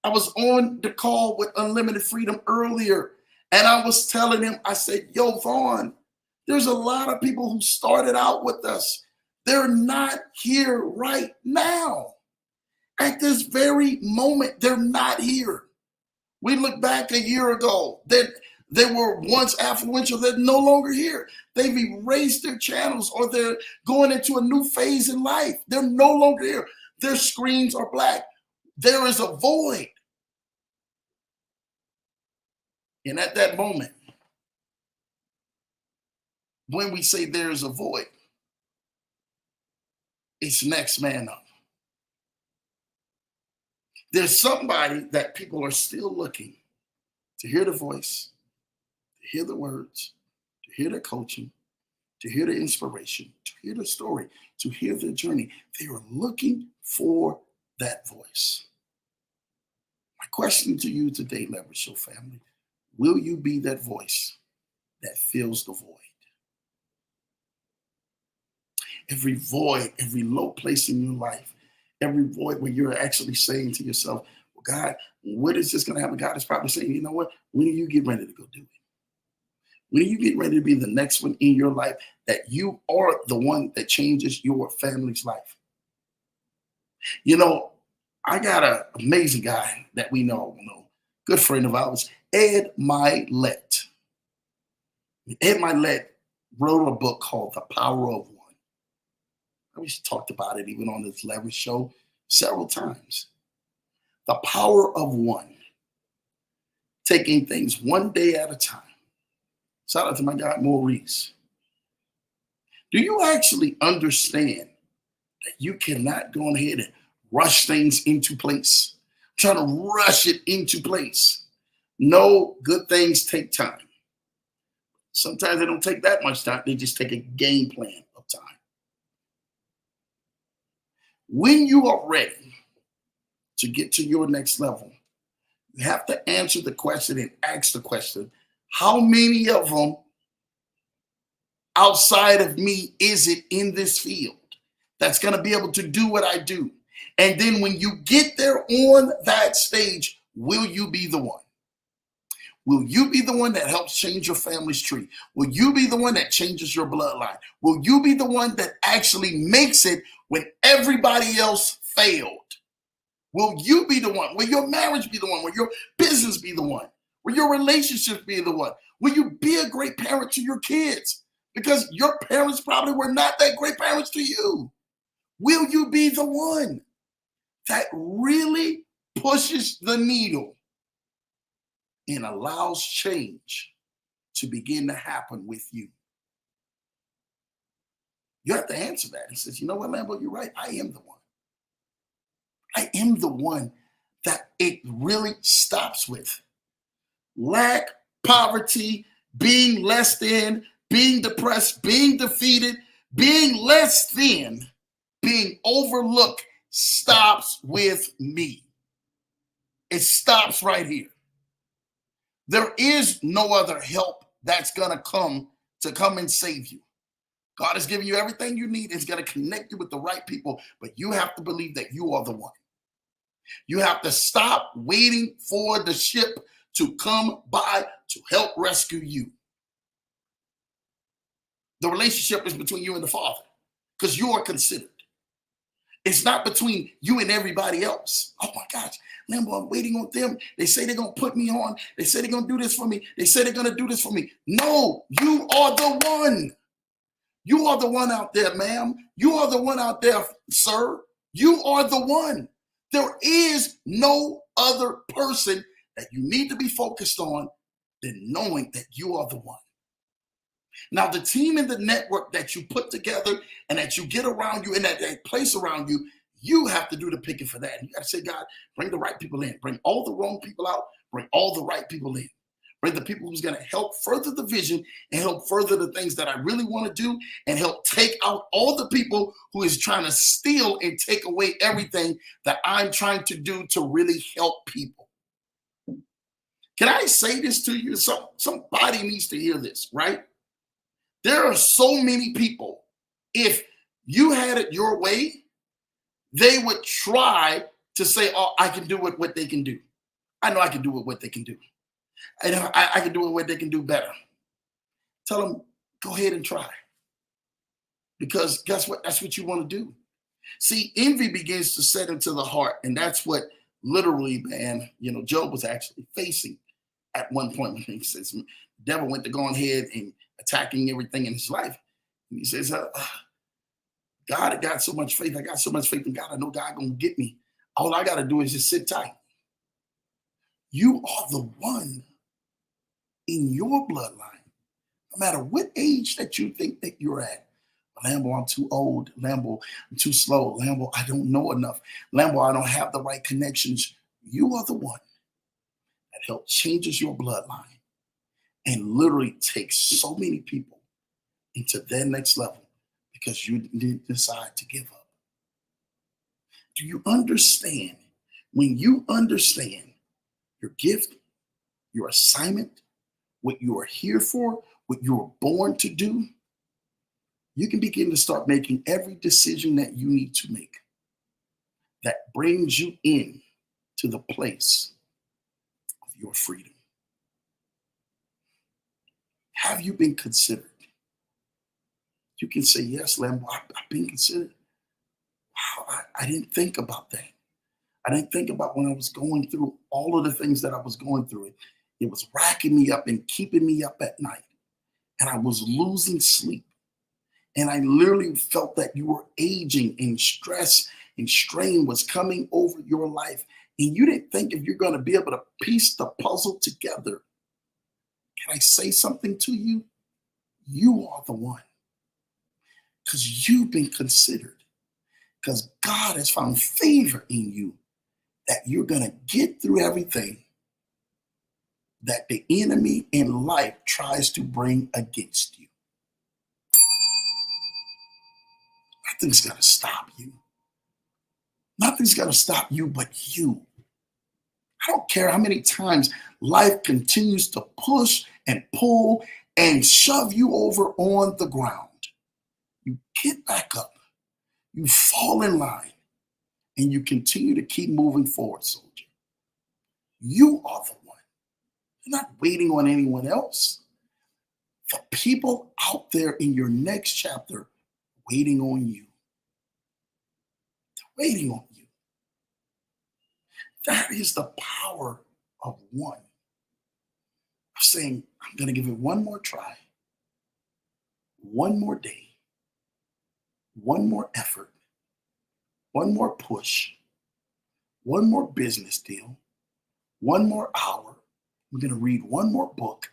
I was on the call with Unlimited Freedom earlier, and I was telling him, I said, yo, Vaughn, there's a lot of people who started out with us. They're not here right now. At this very moment, they're not here. We look back a year ago that they were once affluential, they're no longer here. They've erased their channels or they're going into a new phase in life. They're no longer here. Their screens are black. There is a void. And at that moment, when we say there's a void, it's next man up. There's somebody that people are still looking to hear the voice, to hear the words, to hear the coaching, to hear the inspiration, to hear the story, to hear the journey. They are looking for that voice. My question to you today, Leverage Show family, will you be that voice that fills the void? Every void, every low place in your life, every void where you're actually saying to yourself, well, God, what is this going to happen? God is probably saying, you know what? When do you get ready to go do it? When you get ready to be the next one in your life, that you are the one that changes your family's life. You know, I got an amazing guy that we know, good friend of ours, Ed Mylett. Ed Mylett wrote a book called The Power of One. We talked about it even on this Leverage Show several times. The power of one. Taking things one day at a time. Shout out to my guy, Maurice. Do you actually understand that you cannot go ahead and rush things into place? Trying to rush it into place. No, good things take time. Sometimes they don't take that much time. They just take a game plan of time. When you are ready to get to your next level, you have to answer the question and ask the question, how many of them outside of me is it in this field that's going to be able to do what I do? And then when you get there on that stage, will you be the one? Will you be the one that helps change your family's tree? Will you be the one that changes your bloodline? Will you be the one that actually makes it when everybody else failed? Will you be the one? Will your marriage be the one? Will your business be the one? Will your relationships be the one? Will you be a great parent to your kids? Because your parents probably were not that great parents to you. Will you be the one that really pushes the needle and allows change to begin to happen with you? You have to answer that. He says, you know what, Lambo, you're right. I am the one. I am the one that it really stops with. Lack, poverty, being less than, being depressed, being defeated, being less than, being overlooked stops with me. It stops right here. There is no other help that's going to come and save you. God has given you everything you need. It's going to connect you with the right people, but you have to believe that you are the one. You have to stop waiting for the ship to come by to help rescue you. The relationship is between you and the Father because you are considered. It's not between you and everybody else. Oh my gosh, Lambo, I'm waiting on them. They say they're going to put me on. They say they're going to do this for me. They say they're going to do this for me. No, you are the one. You are the one out there, ma'am. You are the one out there, sir. You are the one. There is no other person that you need to be focused on than knowing that you are the one. Now, the team and the network that you put together and that you get around you and that they place around you, you have to do the picking for that. You got to say, God, bring the right people in. Bring all the wrong people out. Bring all the right people in. Bring the people who's going to help further the vision and help further the things that I really want to do and help take out all the people who is trying to steal and take away everything that I'm trying to do to really help people. Can I say this to you? Somebody needs to hear this, right? There are so many people, if you had it your way, they would try to say, oh, I can do it what they can do. I know I can do it what they can do. I know I can do it what they can do better. Tell them, go ahead and try. Because guess what? That's what you want to do. See, envy begins to set into the heart. And that's what literally, man, Job was actually facing at one point when he says, the devil went to go ahead and attacking everything in his life. And he says, God, I got so much faith. I got so much faith in God. I know God going to get me. All I got to do is just sit tight. You are the one in your bloodline, no matter what age that you think that you're at. Lambo, I'm too old. Lambo, I'm too slow. Lambo, I don't know enough. Lambo, I don't have the right connections. You are the one that helps changes your bloodline and literally takes so many people into their next level because you didn't decide to give up. Do you understand? When you understand your gift, your assignment, what you are here for, what you were born to do, you can begin to start making every decision that you need to make that brings you in to the place of your freedom. Have you been considered? You can say, yes, Lambo, I've been considered. Wow, I didn't think about that. I didn't think about when I was going through all of the things that I was going through. It was racking me up and keeping me up at night. And I was losing sleep. And I literally felt that you were aging and stress and strain was coming over your life. And you didn't think if you're going to be able to piece the puzzle together. Can I say something to you? You are the one. Because you've been considered. Because God has found favor in you that you're going to get through everything that the enemy in life tries to bring against you. Nothing's going to stop you. Nothing's going to stop you but you. I don't care how many times life continues to push and pull and shove you over on the ground. You get back up. You fall in line and you continue to keep moving forward, soldier. You are the one. You're not waiting on anyone else. The people out there in your next chapter waiting on you. They're waiting on you. That is the power of one. Of saying, I'm going to give it one more try, one more day, one more effort, one more push, one more business deal, one more hour. I'm going to read one more book.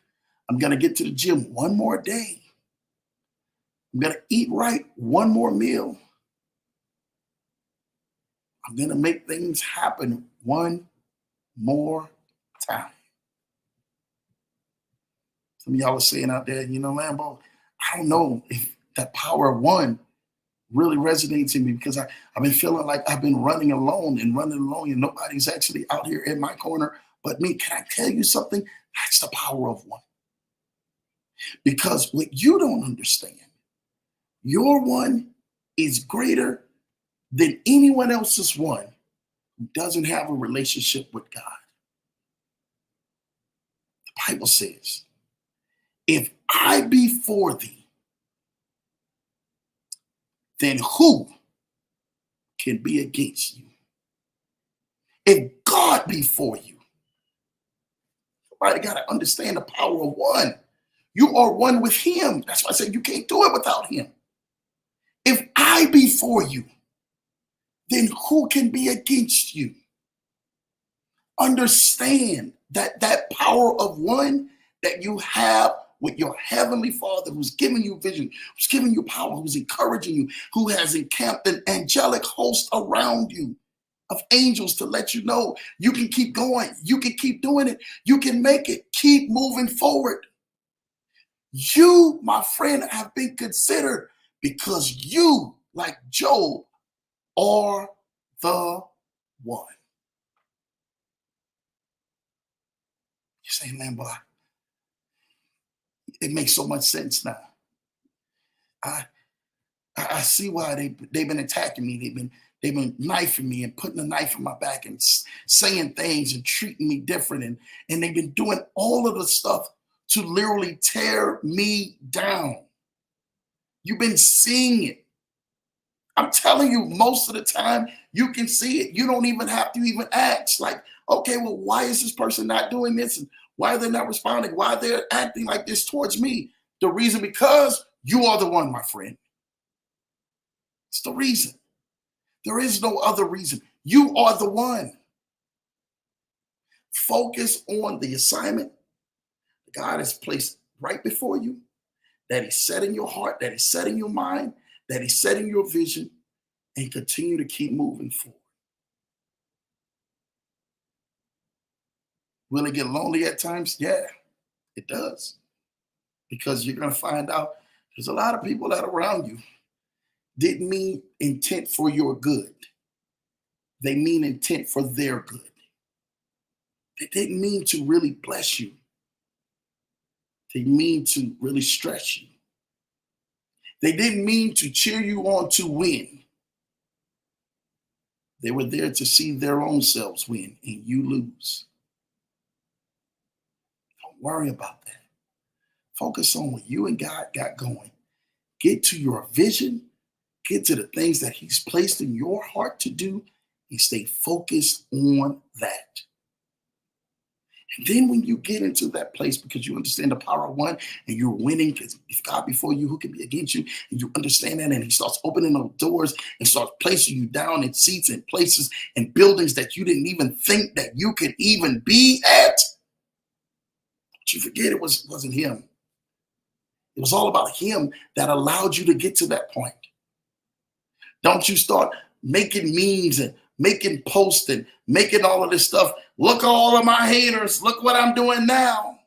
I'm going to get to the gym one more day. I'm going to eat right one more meal. I'm going to make things happen one more time. Some of y'all are saying out there, Lambo, I don't know if that power of one really resonates in me because I've been feeling like I've been running alone and nobody's actually out here in my corner but me. Can I tell you something? That's the power of one. Because what you don't understand, your one is greater than anyone else's one who doesn't have a relationship with God. The Bible says, if I be for thee, then who can be against you? If God be for you, somebody got to understand the power of one. You are one with him. That's why I said you can't do it without him. If I be for you, then who can be against you? Understand that power of one that you have with your heavenly Father who's giving you vision, who's giving you power, who's encouraging you, who has encamped an angelic host around you of angels to let you know you can keep going, you can keep doing it, you can make it, keep moving forward. You, my friend, have been considered because you, like Job, are the one. You saying, man, boy, it makes so much sense now. I I see why they've been attacking me. They've been knifing me and putting a knife in my back and saying things and treating me different, and they've been doing all of the stuff to literally tear me down. You've been seeing it. I'm telling you, most of the time you can see it. You don't even have to even ask, like, okay, well, why is this person not doing this? And why are they not responding? Why they're acting like this towards me? The reason, because you are the one, my friend. It's the reason. There is no other reason. You are the one. Focus on the assignment God has placed right before you, that He set in your heart, that He set in your mind, that He set in your vision, and continue to keep moving forward. Will it get lonely at times? Yeah, it does. Because you're going to find out there's a lot of people that are around you didn't mean intent for your good. They mean intent for their good. They didn't mean to really bless you. They mean to really stress you. They didn't mean to cheer you on to win. They were there to see their own selves win and you lose. Don't worry about that. Focus on what you and God got going. Get to your vision. Get to the things that He's placed in your heart to do, and stay focused on that. And then when you get into that place, because you understand the power of one and you're winning, because if God before you, who can be against you? And you understand that, and He starts opening those doors and starts placing you down in seats and places and buildings that you didn't even think that you could even be at. But you forget it wasn't Him. It was all about Him that allowed you to get to that point. Don't you start making memes and making posts and making all of this stuff. Look at all of my haters. Look what I'm doing now.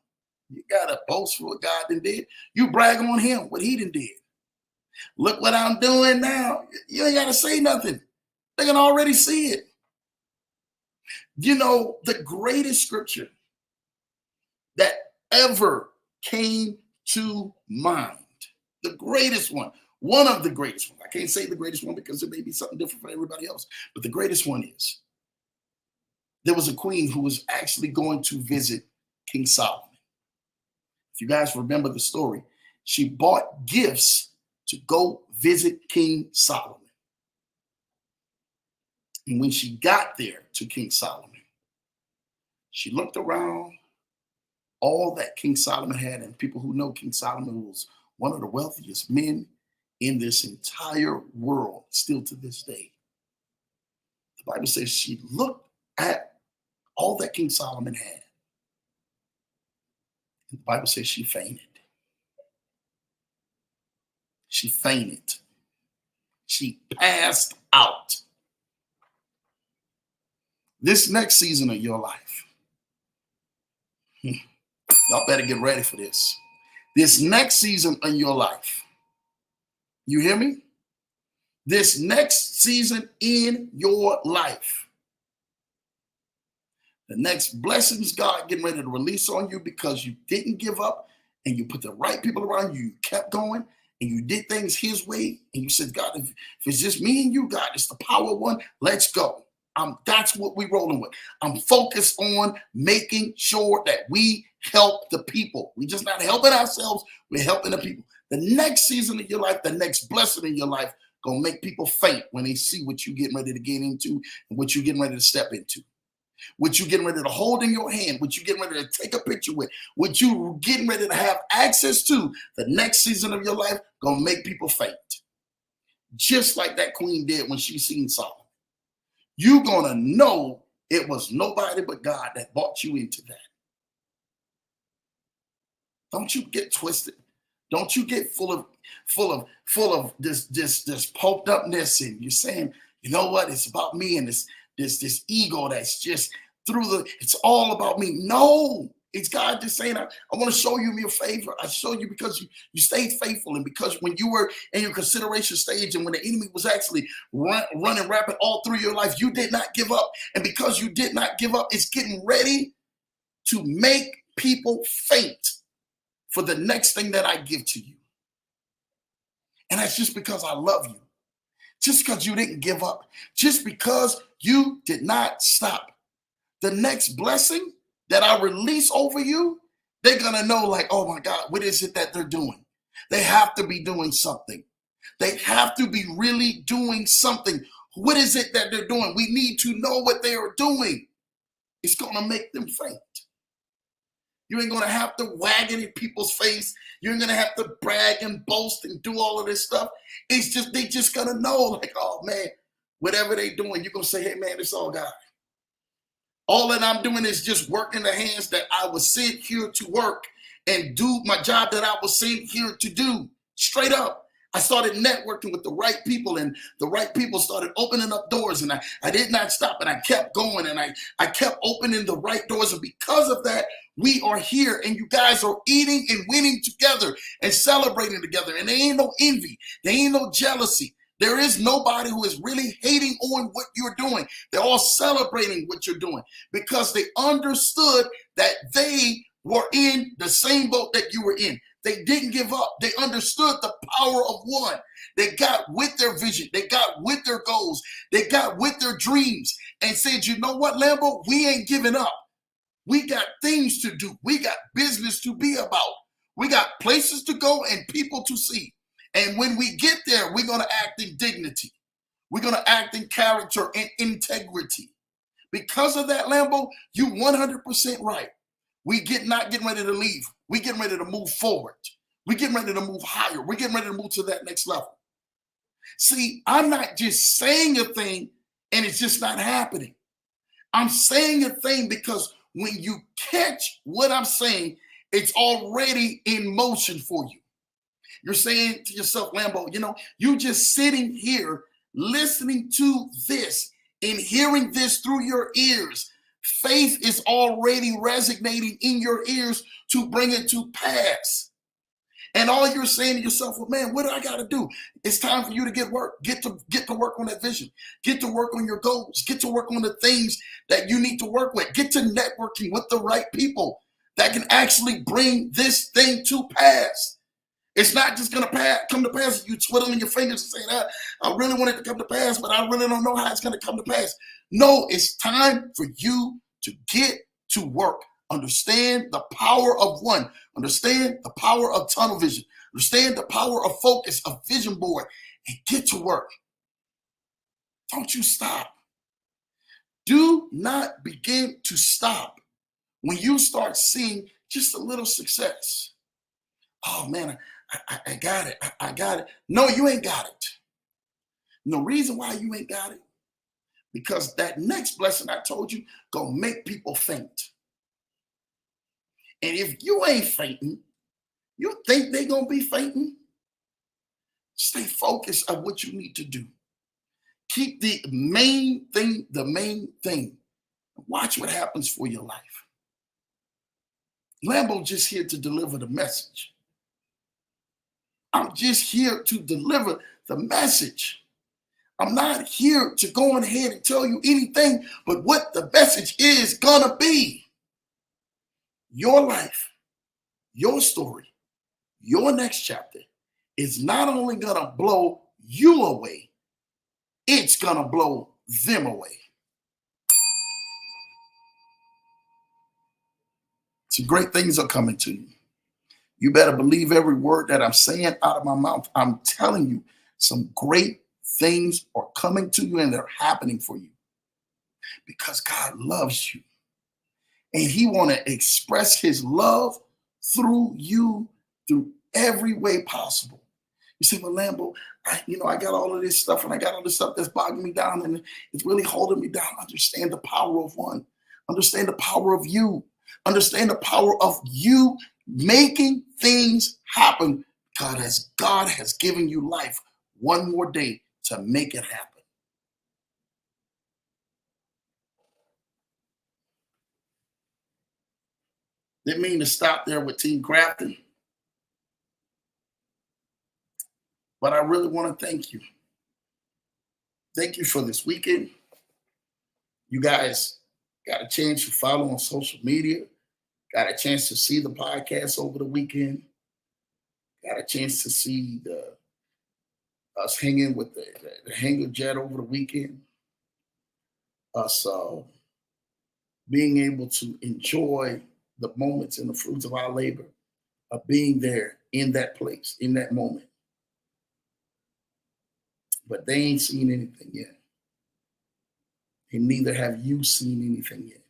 You got to boast for what God done did. You brag on Him, what He done did. Look what I'm doing now. You ain't got to say nothing. They can already see it. You know, the greatest scripture that ever came to mind, the greatest one of the greatest ones. I can't say the greatest one because it may be something different for everybody else, but the greatest one is, there was a queen who was actually going to visit King Solomon. If you guys remember the story, she bought gifts to go visit King Solomon. And when she got there to King Solomon, she looked around all that King Solomon had, and people who know King Solomon was one of the wealthiest men in this entire world, still to this day. The Bible says she looked at all that King Solomon had. And the Bible says she fainted. She fainted. She passed out. This next season of your life, y'all better get ready for this. This next season of your life, you hear me? This next season in your life, the next blessings God getting ready to release on you because you didn't give up and you put the right people around you, you kept going and you did things His way, and you said, God, if it's just me and you, God, it's the power of one, let's go. That's what we're rolling with. I'm focused on making sure that we help the people. We're just not helping ourselves, we're helping the people. The next season of your life, the next blessing in your life, gonna make people faint when they see what you're getting ready to get into and what you're getting ready to step into. What you're getting ready to hold in your hand, what you're getting ready to take a picture with, what you're getting ready to have access to, the next season of your life gonna make people faint. Just like that queen did when she seen Solomon. You're gonna know it was nobody but God that brought you into that. Don't you get twisted. Don't you get full of this poked upness, and you're saying, you know what, it's about me, and this ego that's just it's all about me. No, it's God just saying, I want to show you your favor. I show you because you stayed faithful, and because when you were in your consideration stage and when the enemy was actually running rapid all through your life, you did not give up. And because you did not give up, it's getting ready to make people faint for the next thing that I give to you. And that's just because I love you. Just because you didn't give up. Just because you did not stop. The next blessing that I release over you, they're going to know like, oh my God, what is it that they're doing? They have to be doing something. They have to be really doing something. What is it that they're doing? We need to know what they are doing. It's going to make them faint. You ain't going to have to wag it in people's face. You ain't going to have to brag and boast and do all of this stuff. It's just, they just going to know like, oh man, whatever they doing, you're going to say, hey man, it's all God. All that I'm doing is just working the hands that I was sent here to work and do my job that I was sent here to do. Straight up. I started networking with the right people, and the right people started opening up doors, and I did not stop, and I kept going, and I kept opening the right doors. And because of that, we are here, and you guys are eating and winning together and celebrating together. And there ain't no envy. There ain't no jealousy. There is nobody who is really hating on what you're doing. They're all celebrating what you're doing because they understood that they were in the same boat that you were in. They didn't give up. They understood the power of one. They got with their vision. They got with their goals. They got with their dreams and said, you know what, Lambo, we ain't giving up. We got things to do. We got business to be about. We got places to go and people to see. And when we get there, we're going to act in dignity. We're going to act in character and integrity. Because of that, Lambo, you 100% right. We not getting ready to leave. We getting ready to move forward. We getting ready to move higher. We're getting ready to move to that next level. See, I'm not just saying a thing and it's just not happening. I'm saying a thing because when you catch what I'm saying, it's already in motion for you. You're saying to yourself, Lambo, you know, you just sitting here listening to this and hearing this through your ears. Faith is already resonating in your ears to bring it to pass. And all you're saying to yourself, well, man, what do I got to do? It's time for you to get work. Get to work on that vision. Get to work on your goals. Get to work on the things that you need to work with. Get to networking with the right people that can actually bring this thing to pass. It's not just going to come to pass. You twiddling your fingers and saying, I really want it to come to pass, but I really don't know how it's going to come to pass. No, it's time for you to get to work. Understand the power of one. Understand the power of tunnel vision. Understand the power of focus, of vision board, and get to work. Don't you stop. Do not begin to stop when you start seeing just a little success. Oh, man, I got it. I got it. No, you ain't got it. And the reason why you ain't got it, because that next blessing I told you gonna make people faint. And if you ain't fainting, you think they gonna be fainting? Stay focused on what you need to do. Keep the main thing the main thing. Watch what happens for your life. Lambo just here to deliver the message. I'm just here to deliver the message. I'm not here to go ahead and tell you anything but what the message is gonna be. Your life, your story, your next chapter is not only gonna blow you away, it's gonna blow them away. Some great things are coming to you. You better believe every word that I'm saying out of my mouth. I'm telling you, some great things are coming to you and they're happening for you because God loves you. And he want to express his love through you through every way possible. You say, well, Lambo, I got all of this stuff and I got all this stuff that's bogging me down and it's really holding me down. Understand the power of one. Understand the power of you. Understand the power of you making things happen because God has given you life one more day to make it happen. Didn't mean to stop there with Team Crafton, but I really want to thank you. Thank you for this weekend. You guys got a chance to follow on social media. Got a chance to see the podcast over the weekend. Got a chance to see us hanging with the Hanger Jet over the weekend. Us being able to enjoy the moments and the fruits of our labor of being there in that place, in that moment. But they ain't seen anything yet. And neither have you seen anything yet.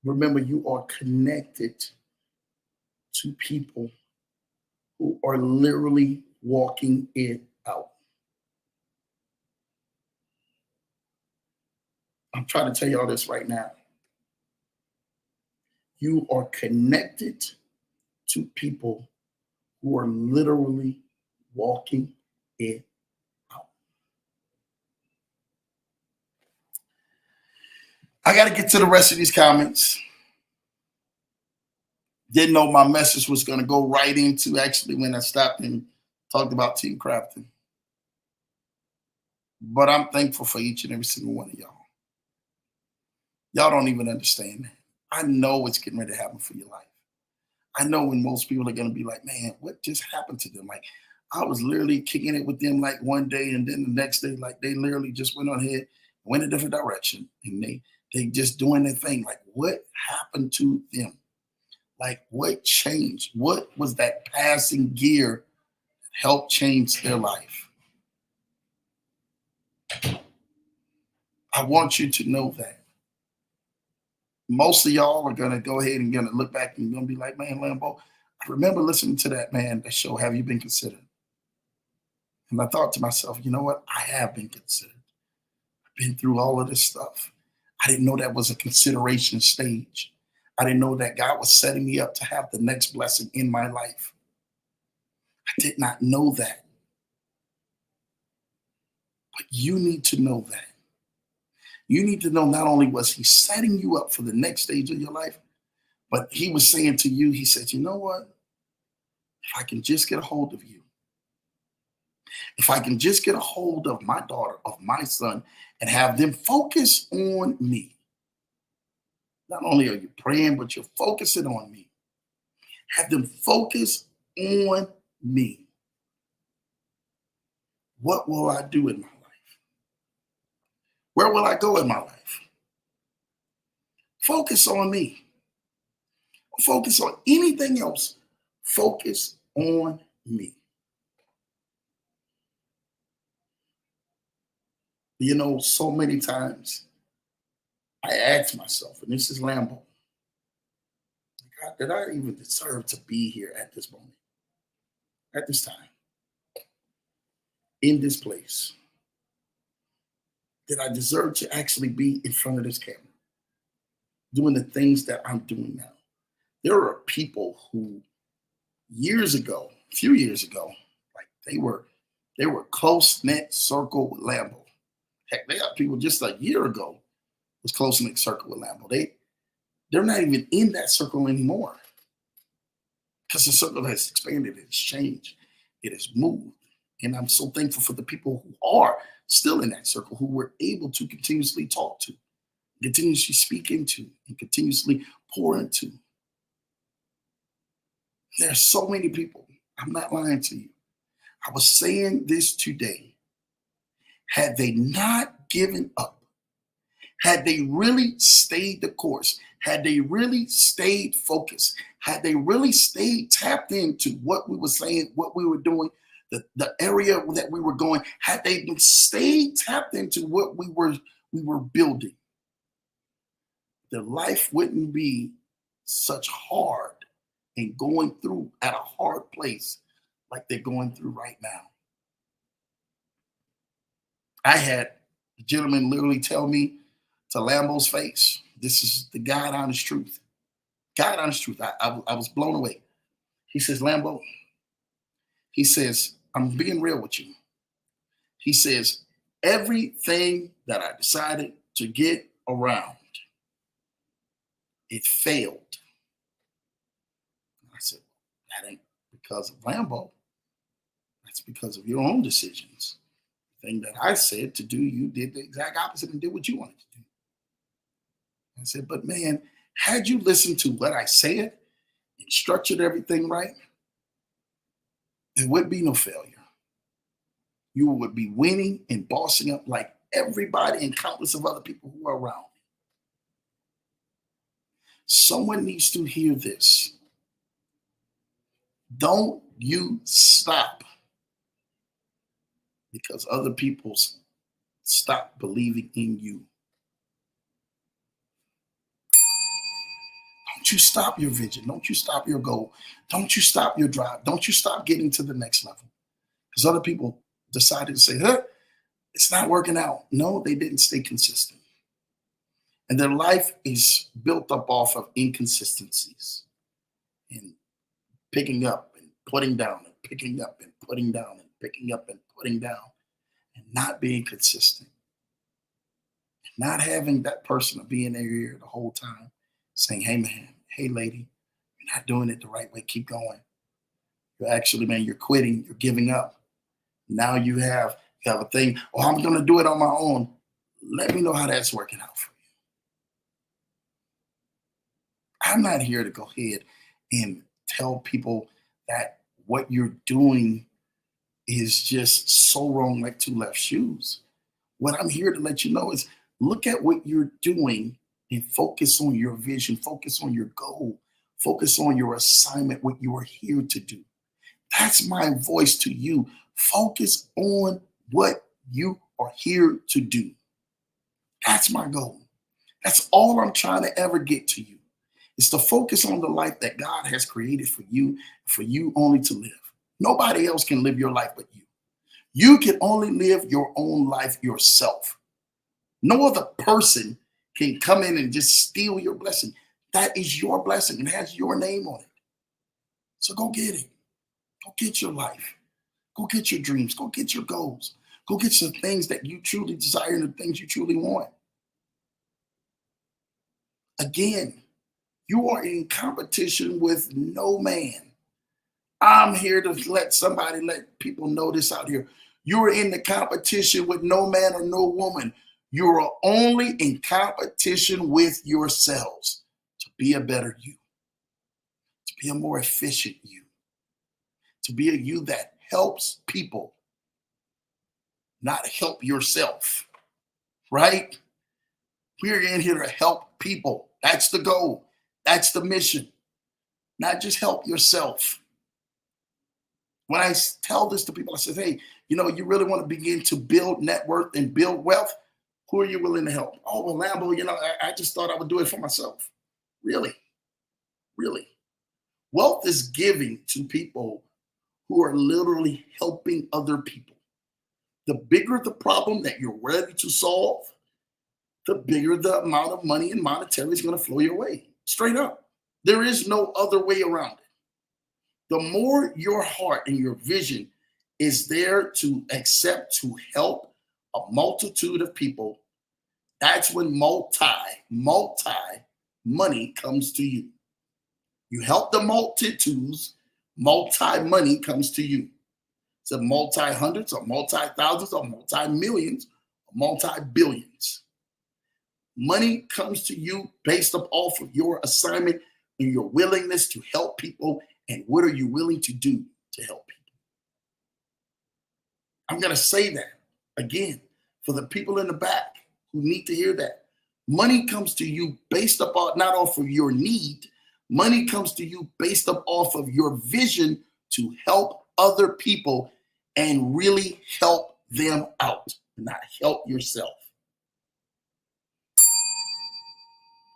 Remember, you are connected to people who are literally walking it out. I'm trying to tell y'all this right now. You are connected to people who are literally walking it out. I got to get to the rest of these comments. Didn't know my message was going to go right into actually when I stopped and talked about Team Crafton. But I'm thankful for each and every single one of y'all. Y'all don't even understand that. I know it's getting ready to happen for your life. I know when most people are going to be like, man, what just happened to them? Like, I was literally kicking it with them like one day, and then the next day, like they literally just went on ahead, went a different direction, and they just doing their thing. Like, what happened to them? Like, what changed? What was that passing gear that helped change their life? I want you to know that. Most of y'all are going to go ahead and going to look back and going to be like, man, Lambo, I remember listening to that show, Have You Been Considered? And I thought to myself, you know what? I have been considered. I've been through all of this stuff. I didn't know that was a consideration stage. I didn't know that God was setting me up to have the next blessing in my life. I did not know that. But you need to know that. You need to know not only was he setting you up for the next stage of your life, but he was saying to you, he said, you know what? If I can just get a hold of you, if I can just get a hold of my daughter, of my son, and have them focus on me. Not only are you praying, but you're focusing on me. Have them focus on me. What will I do in my life? Where will I go in my life? Focus on me. Focus on anything else. Focus on me. You know, so many times I ask myself, and this is Lambo, God, did I even deserve to be here at this moment, at this time, in this place? Did I deserve to actually be in front of this camera, doing the things that I'm doing now? There are people who years ago, a few years ago, like they were close-knit circle with Lambo. Heck, they got people just a year ago was close-knit circle with Lambo. They're not even in that circle anymore because the circle has expanded, it's changed, it has moved. And I'm so thankful for the people who are still in that circle, who we're able to continuously talk to, continuously speak into, and continuously pour into. There are so many people. I'm not lying to you. I was saying this today. Had they not given up, had they really stayed the course, had they really stayed focused, had they really stayed tapped into what we were saying, what we were doing, the area that we were going, had they stayed tapped into what we were building, their life wouldn't be such hard and going through at a hard place like they're going through right now. I had a gentleman literally tell me to Lambo's face, this is the God honest truth. God honest truth. I was blown away. He says, Lambo, he says, I'm being real with you. He says, everything that I decided to get around, it failed. I said, that ain't because of Lambo. That's because of your own decisions. The thing that I said to do, you did the exact opposite and did what you wanted to do. I said, but man, Had you listened to what I said and structured everything right, there would be no failure. You would be winning and bossing up like everybody and countless of other people who are around. Someone needs to hear this. Don't you stop because other people stop believing in you. Don't you stop your vision. Don't you stop your goal. Don't you stop your drive. Don't you stop getting to the next level. Because other people decided to say, it's not working out. No, they didn't stay consistent. And their life is built up off of inconsistencies and picking up and putting down and picking up and putting down and picking up and putting down and not being consistent. And not having that person to be in their ear the whole time saying, hey, man, hey, lady, you're not doing it the right way. Keep going. You're actually, man, you're quitting. You're giving up. Now you have a thing. Oh, I'm going to do it on my own. Let me know how that's working out for you. I'm not here to go ahead and tell people that what you're doing is just so wrong like two left shoes. What I'm here to let you know is look at what you're doing and focus on your vision, focus on your goal, focus on your assignment, what you are here to do. That's my voice to you. Focus on what you are here to do. That's my goal. That's all I'm trying to ever get to you. It's to focus on the life that God has created for you only to live. Nobody else can live your life but you. You can only live your own life yourself. No other person can come in and just steal your blessing. That is your blessing. It has your name on it. So go get it. Go get your life. Go get your dreams. Go get your goals. Go get the things that you truly desire and the things you truly want. Again, you are in competition with no man. I'm here to let people know this out here. You are in the competition with no man or no woman. You are only in competition with yourselves to be a better you, to be a more efficient you, to be a you that helps people, not help yourself, right? We're in here to help people. That's the goal. That's the mission. Not just help yourself. When I tell this to people, I say, hey, you really want to begin to build net worth and build wealth? Who are you willing to help? Oh, well, Lambo, I just thought I would do it for myself. Really? Really? Wealth is giving to people who are literally helping other people. The bigger the problem that you're ready to solve, the bigger the amount of money and monetary is going to flow your way. Straight up. There is no other way around it. The more your heart and your vision is there to accept, to help a multitude of people, that's when multi money comes to you. You help the multitudes, multi money comes to you. It's a multi hundreds or multi thousands or multi millions or multi billions. Money comes to you based off of your assignment and your willingness to help people. And what are you willing to do to help people? I'm going to say that again for the people in the back who need to hear that. Money comes to you based upon not off of your need. Money comes to you based off of your vision to help other people and really help them out, not help yourself.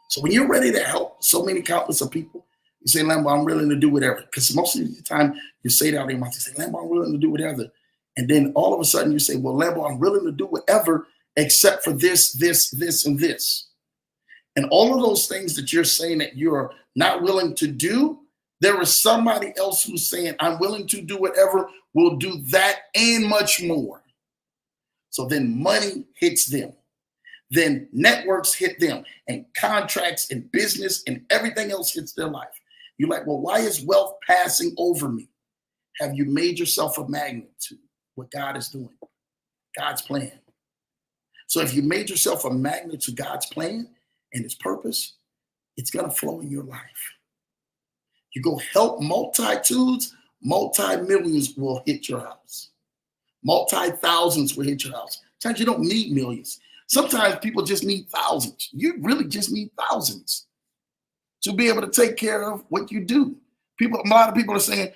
So when you're ready to help so many countless of people, you say, Lambo, I'm willing to do whatever. Because most of the time you say that out of your mouth, you say, Lambo, I'm willing to do whatever. And then all of a sudden you say, well, Lambo, I'm willing to do whatever except for this, and this. And all of those things that you're saying that you're not willing to do, there is somebody else who's saying, I'm willing to do whatever, will do that and much more. So then money hits them. Then networks hit them and contracts and business and everything else hits their life. You're like, well, why is wealth passing over me? Have you made yourself a magnet to what God is doing? God's plan. So if you made yourself a magnet to God's plan and his purpose, it's going to flow in your life. You go help multitudes, multi-millions will hit your house. Multi-thousands will hit your house. Sometimes you don't need millions. Sometimes people just need thousands. You really just need thousands to be able to take care of what you do. A lot of people are saying,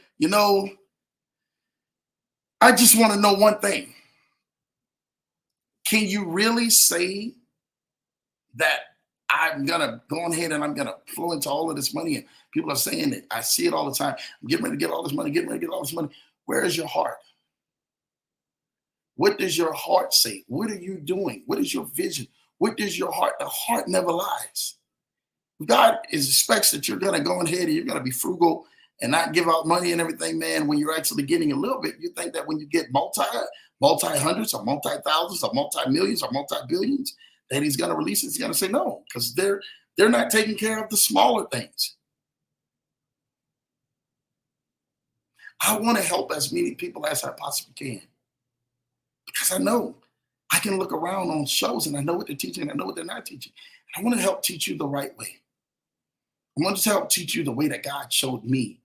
I just want to know one thing. Can you really say that I'm going to go ahead and I'm going to flow into all of this money? And people are saying it. I see it all the time. I'm getting ready to get all this money, getting ready to get all this money. Where is your heart? What does your heart say? What are you doing? What is your vision? What does your heart? The heart never lies. God expects that you're going to go ahead and you're going to be frugal and not give out money and everything, man. When you're actually getting a little bit, you think that when you get multi-hundreds or multi-thousands or multi-millions or multi-billions, that he's going to release it. He's going to say no, because they're not taking care of the smaller things. I want to help as many people as I possibly can, because I know I can look around on shows and I know what they're teaching and I know what they're not teaching. I want to help teach you the right way. I want to help teach you the way that God showed me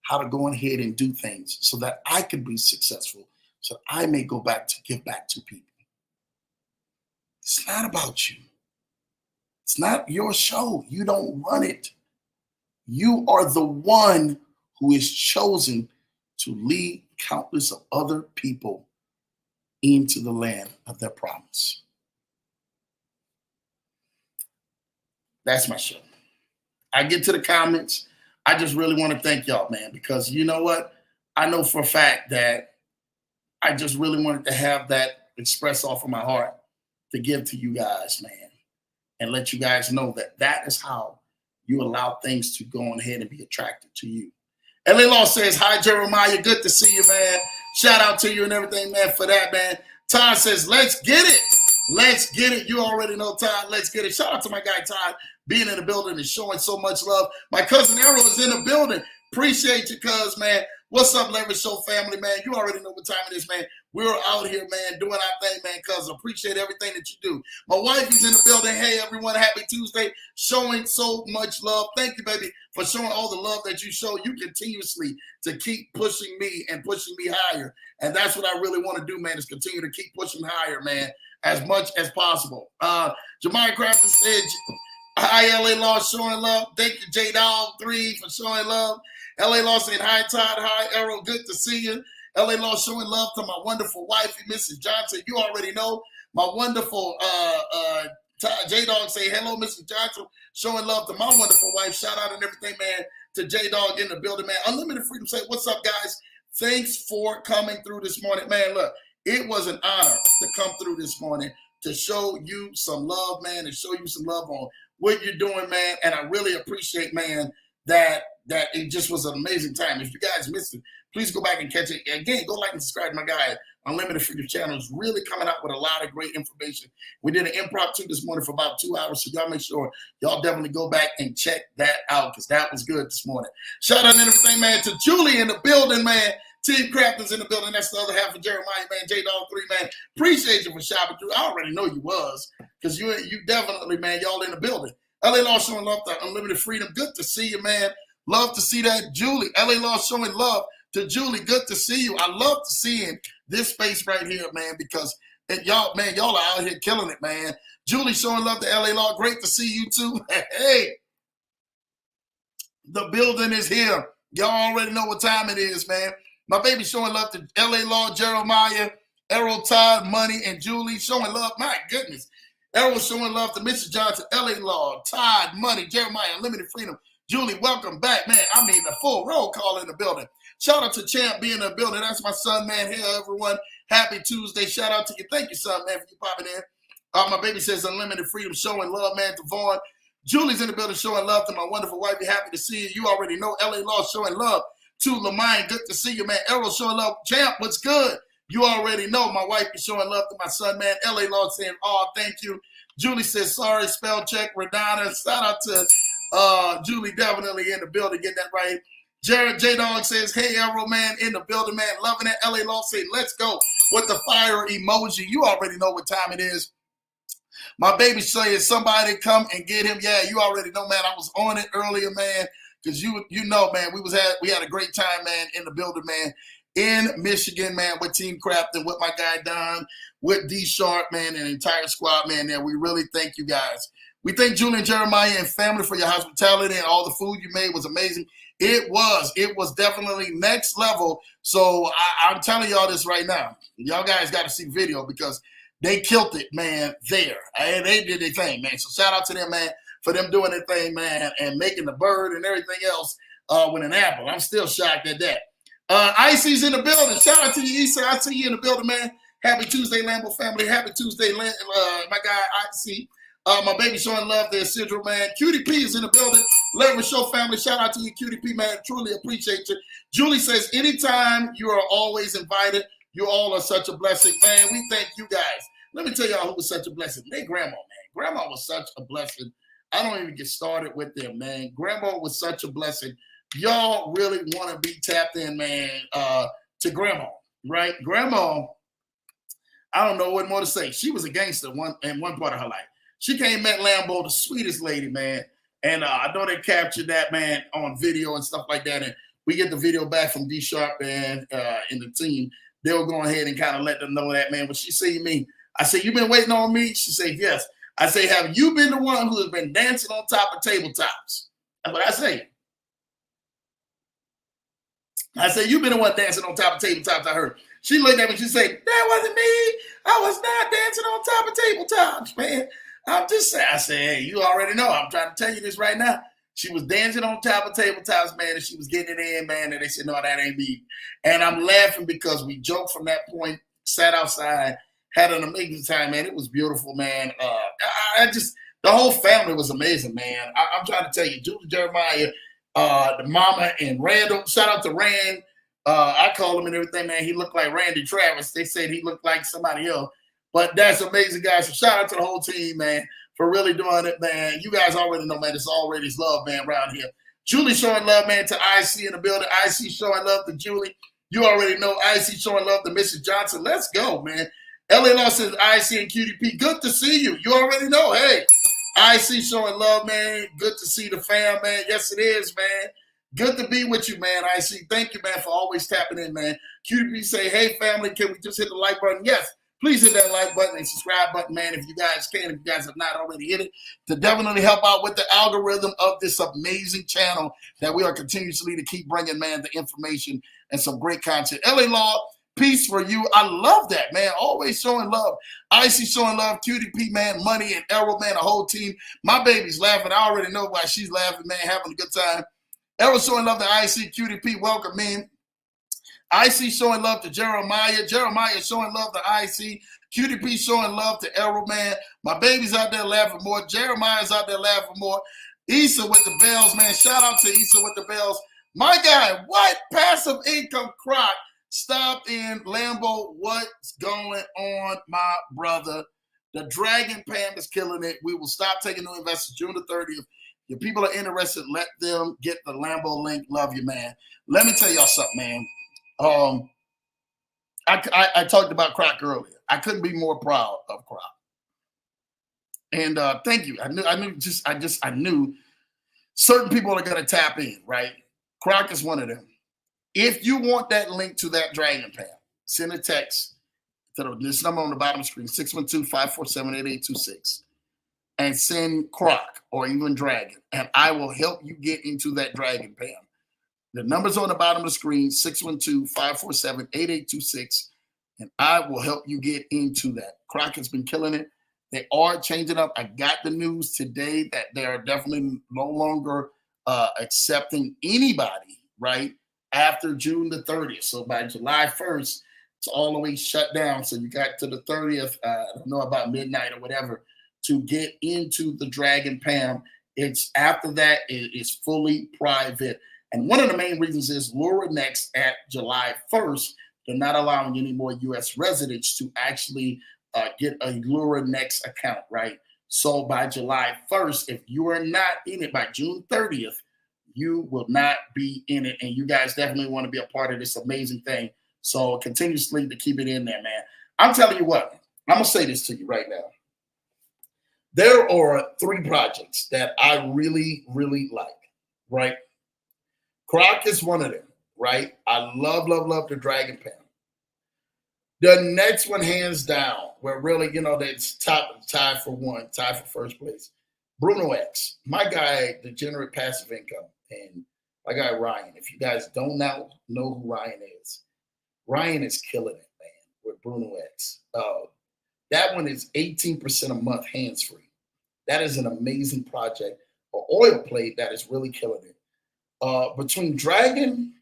how to go ahead and do things so that I could be successful, so I may go back to give back to people. It's not about you. It's not your show. You don't run it. You are the one who is chosen to lead countless of other people into the land of their promise. That's my show. I get to the comments. I just really want to thank y'all, man, because you know what? I know for a fact that I just really wanted to have that express off of my heart to give to you guys, man, and let you guys know that that is how you allow things to go on ahead and be attracted to you. LA Law says, hi, Jeremiah. Good to see you, man. Shout out to you and everything, man, for that, man. Todd says, let's get it. Let's get it. You already know, Todd. Let's get it. Shout out to my guy, Todd, being in the building and showing so much love. My cousin Errol is in the building. Appreciate you, cuz, man. What's up, Leverage Show family, man? You already know what time it is, man. We're out here, man, doing our thing, man, cuz. Appreciate everything that you do. My wife is in the building. Hey, everyone, happy Tuesday. Showing so much love. Thank you, baby, for showing all the love that you show. You continuously to keep pushing me and pushing me higher. And that's what I really want to do, man, is continue to keep pushing higher, man, as much as possible. Jemiah Crafton said, hi, LA Law, showing love. Thank you, J-Dog3 for showing love. LA Law saying, hi, Todd. Hi, Errol. Good to see you. LA Law showing love to my wonderful wife, Mrs. Johnson. You already know. My wonderful J-Dog say, hello, Mrs. Johnson. Showing love to my wonderful wife. Shout out and everything, man, to J-Dog in the building, man. Unlimited Freedom say, what's up, guys? Thanks for coming through this morning. Man, look, it was an honor to come through this morning to show you some love, man, and show you some love on what you're doing, man. And I really appreciate, man, that it just was an amazing time. If you guys missed it, please go back and catch it. Again, go like and subscribe to my guy. Unlimited Freedom channel is really coming out with a lot of great information. We did an impromptu this morning for about 2 hours, so y'all make sure y'all definitely go back and check that out, because that was good this morning. Shout out and everything, man, to Julie in the building, man. Team Crafton's in the building. That's the other half of Jeremiah, man. J-Dog3, man. Appreciate you for shopping through. I already know you was, because you definitely, man, y'all in the building. LA Law showing love to Unlimited Freedom. Good to see you, man. Love to see that. Julie, LA Law showing love to Julie. Good to see you. I love to see in this space right here, man, because y'all, man, y'all are out here killing it, man. Julie showing love to LA Law. Great to see you too. Hey, the building is here. Y'all already know what time it is, man. My baby showing love to LA Law, Jeremiah, Errol, Todd, Money, and Julie showing love. My goodness. Errol showing love to Mrs. Johnson, LA Law, Todd, Money, Jeremiah, Unlimited Freedom. Julie, welcome back, man. I mean, the full roll call in the building. Shout out to Champ being in the building. That's my son, man. Hey, everyone. Happy Tuesday. Shout out to you. Thank you, son, man, for you popping in. My baby says Unlimited Freedom showing love, man, to Vaughn. Julie's in the building showing love to my wonderful wife. Be happy to see you. You already know. LA Law showing love to Lamine. Good to see you, man. Errol showing love. Champ, what's good? You already know. My wife is showing love to my son, man. LA Law saying, oh, thank you. Julie says, sorry, spell check. Radonna. Shout out to Julie, definitely in the building, getting that right. Jared J-Dog says, hey, Errol, man, in the building, man. Loving it. LA Law say, let's go with the fire emoji. You already know what time it is. My baby saying somebody come and get him. Yeah, you already know, man. I was on it earlier, man, because you know, man, we had a great time, man, in the building, man, in Michigan, man, with Team Crafton, with my guy Don, with D Sharp, man, and the entire squad, man. There, we really thank you guys. We thank Julian, Jeremiah, and family for your hospitality, and all the food you made was amazing. It was definitely next level. So I'm telling y'all this right now. Y'all guys got to see video because they killed it, man, there. And they did their thing, man. So shout out to them, man, for them doing their thing, man, and making the bird and everything else with an apple. I'm still shocked at that. Icy's in the building. Shout out to you, Issa. I see you in the building, man. Happy Tuesday, Lambo family. Happy Tuesday, my guy, Icy. My baby showing love there, Sidro, man. Cutie P is in the building. Leverage Show family. Shout out to you, Cutie P, man. Truly appreciate you. Julie says, anytime you are always invited. You all are such a blessing, man. We thank you guys. Let me tell y'all who was such a blessing. They grandma, man. Grandma was such a blessing. I don't even get started with them, man. Grandma was such a blessing. Y'all really want to be tapped in, man, to grandma, right? Grandma, I don't know what more to say. She was a gangster in one part of her life. She came met Lambo, the sweetest lady, man. And I know they captured that, man, on video and stuff like that. And we get the video back from D Sharp, man, and the team. They'll go ahead and kind of let them know that, man. When she see me, I say, you been waiting on me? She said, yes. I say, have you been the one who has been dancing on top of tabletops? That's what I say. I say, you've been the one dancing on top of tabletops, I heard. She looked at me, she said, that wasn't me. I was not dancing on top of tabletops, man. I'm just saying. I said, hey, you already know. I'm trying to tell you this right now. She was dancing on top of tabletops, man, and she was getting it in, man, and they said, no, that ain't me. And I'm laughing because we joked from that point, sat outside, had an amazing time, man. It was beautiful, man. The whole family was amazing, man. I'm trying to tell you, Julie, Jeremiah, the mama, and Randall. Shout out to Rand. I call him and everything, man. He looked like Randy Travis. They said he looked like somebody else. But that's amazing, guys. So shout out to the whole team, man, for really doing it, man. You guys already know, man, it's already love, man, around here. Julie showing love, man, to IC in the building. IC showing love to Julie. You already know IC showing love to Mrs. Johnson. Let's go, man. LA Law says IC and QDP. Good to see you. You already know. Hey, IC showing love, man. Good to see the fam, man. Yes, it is, man. Good to be with you, man. IC. Thank you, man, for always tapping in, man. QDP say, hey, family, can we just hit the like button? Yes. Please hit that like button and subscribe button, man, if you guys can, if you guys have not already hit it, to definitely help out with the algorithm of this amazing channel that we are continuously to keep bringing, man, the information and some great content. LA Law, peace for you. I love that, man. Always showing love. Icy showing love. QDP, man, Money, and Errol, man, the whole team. My baby's laughing. I already know why she's laughing, man, having a good time. Errol showing love to IC. QDP, welcome, man. IC showing love to Jeremiah. Jeremiah showing love to IC. QDP showing love to Errol, man. My baby's out there laughing more. Jeremiah's out there laughing more. Issa with the bells, man. Shout out to Issa with the bells. My guy, what? Passive income Croc stopped in Lambo. What's going on, my brother? The Dragon Pam is killing it. We will stop taking new investors June the 30th. If people are interested, let them get the Lambo link. Love you, man. Let me tell y'all something, man. I talked about Croc earlier. I couldn't be more proud of Croc. And thank you. I knew certain people are gonna tap in, right? Croc is one of them. If you want that link to that Dragon Pam, send a text to this number on the bottom of the screen, 612-547-8826, and send Croc or even Dragon, and I will help you get into that Dragon Pam. The number's on the bottom of the screen, 612-547-8826, and I will help you get into that. Croc has been killing it. They are changing up. I got the news today that they are definitely no longer accepting anybody, right, after June the 30th. So by July 1st, it's all the way shut down. So you got to the 30th, I don't know, about midnight or whatever, to get into the Dragon Pam. It's after that, it is fully private. And one of the main reasons is LuraNext at July 1st, they're not allowing any more U.S. residents to actually get a LuraNext account, right? So by July 1st, if you are not in it by June 30th, you will not be in it. And you guys definitely want to be a part of this amazing thing. So continuously to keep it in there, man. I'm telling you what, I'm going to say this to you right now. There are three projects that I really, really like, right? Croc is one of them, right? I love, love, love the Dragon Pam. The next one, hands down, where really, that's tied for one, tied for first place. Bruno X, my guy, Degenerate Passive Income, and my guy Ryan. If you guys don't know who Ryan is killing it, man, with Bruno X. That one is 18% a month hands free. That is an amazing project. An oil plate that is really killing it. Between Dragon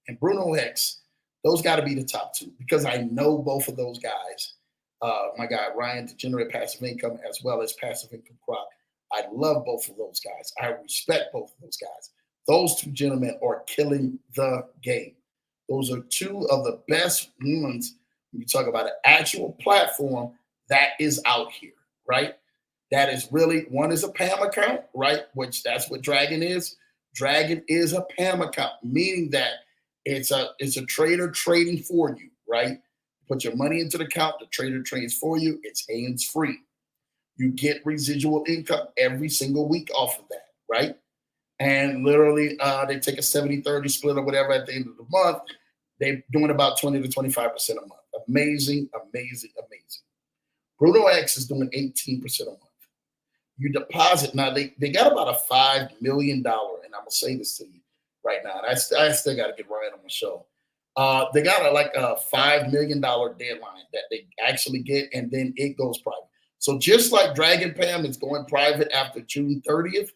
and Bruno X, those got to be the top two because I know both of those guys. My guy Ryan, Degenerate Passive Income, as well as Passive Income Croc. I love both of those guys. I respect both of those guys. Those two gentlemen are killing the game. Those are two of the best ones when you talk about an actual platform that is out here, right? That is really, one is a PAM account, right? Which that's what Dragon is. Dragon is a PAM account, meaning that it's a trader trading for you, right? Put your money into the account, the trader trades for you. It's hands free. You get residual income every single week off of that, right? And literally, they take a 70-30 split or whatever at the end of the month. They're doing about 20 to 25% a month. Amazing, amazing, amazing. Bruno X is doing 18% a month. You deposit, now they got about a $5 million, and I'm going to say this to you right now, and I still got to get Ryan on the show. They got a $5 million deadline that they actually get, and then it goes private. So just like Dragon Pam is going private after June 30th,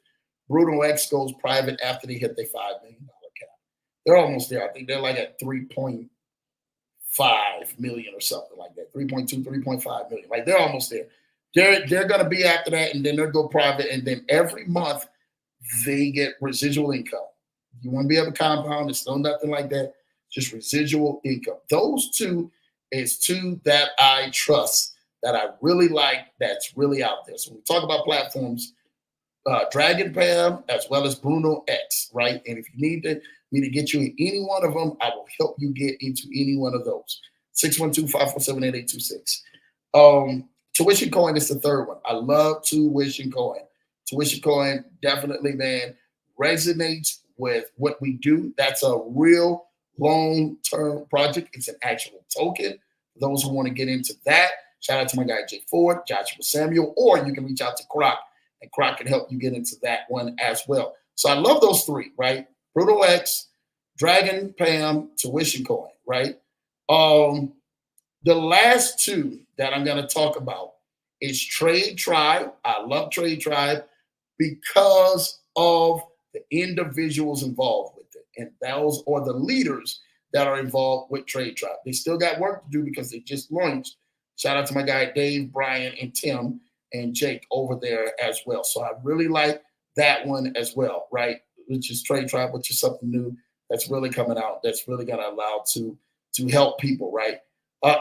Bruno X goes private after they hit their $5 million cap. They're almost there. I think they're like at 3.5 million or something like that. 3.2, 3.5 million. Like they're almost there. They're going to be after that, and then they'll go private, and then every month they get residual income. You want to be able to compound, it's no nothing like that. Just residual income. Those two is two that I trust, that I really like, that's really out there. So when we talk about platforms, Dragon Pam as well as Bruno X, right? And if you need me to get you in any one of them, I will help you get into any one of those. 612-547-8826. Tuition Coin is the third one. I love Tuition Coin. Tuition Coin definitely, man, resonates with what we do. That's a real long-term project. It's an actual token. For those who want to get into that, shout out to my guy Jay Ford, Joshua Samuel, or you can reach out to Croc, and Croc can help you get into that one as well. So I love those three, right? Bruno X, Dragon Pam, Tuition Coin, right? The last two that I'm going to talk about is Trade Tribe. I love Trade Tribe because of the individuals involved with it. And those are the leaders that are involved with Trade Tribe. They still got work to do because they just launched. Shout out to my guy Dave, Brian, and Tim, and Jake over there as well. So I really like that one as well, right? Which is Trade Tribe, which is something new that's really coming out, that's really going to allow to help people, right?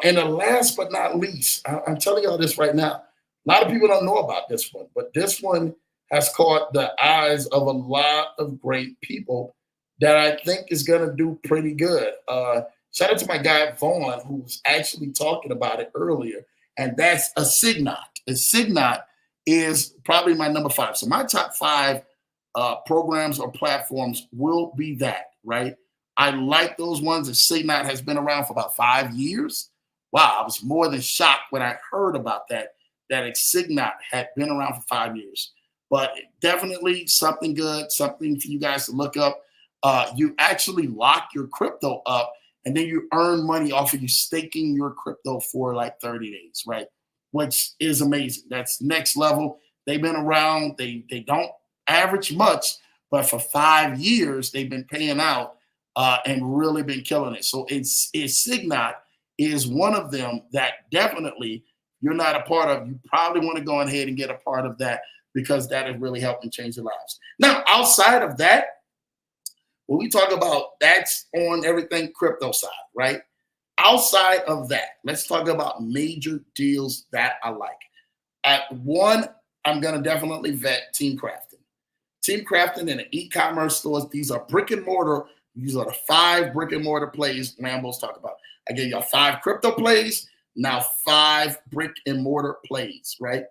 And the last but not least, I'm telling y'all this right now. A lot of people don't know about this one, but this one has caught the eyes of a lot of great people that I think is going to do pretty good. Shout out to my guy Vaughn, who was actually talking about it earlier, and that's Assignat. Assignat is probably my number 5. So my top 5 programs or platforms will be that, right? I like those ones. Assignat has been around for about 5 years. Wow, I was more than shocked when I heard about that Assignat had been around for 5 years. But definitely something good, something for you guys to look up. You actually lock your crypto up, and then you earn money off of you staking your crypto for like 30 days, right? Which is amazing. That's next level. They've been around. They don't average much, but for 5 years, they've been paying out and really been killing it. So Assignat is one of them that definitely you're not a part of. You probably want to go ahead and get a part of that because that is really helping change your lives. Now, outside of that, when we talk about that's on everything crypto side, right? Outside of that, let's talk about major deals that I like. At one, I'm going to definitely vet Team Crafton. Team Crafton and the e-commerce stores, these are brick and mortar. These are the 5 brick and mortar plays Lambo's talk about. I gave y'all 5 crypto plays, now 5 brick and mortar plays, right?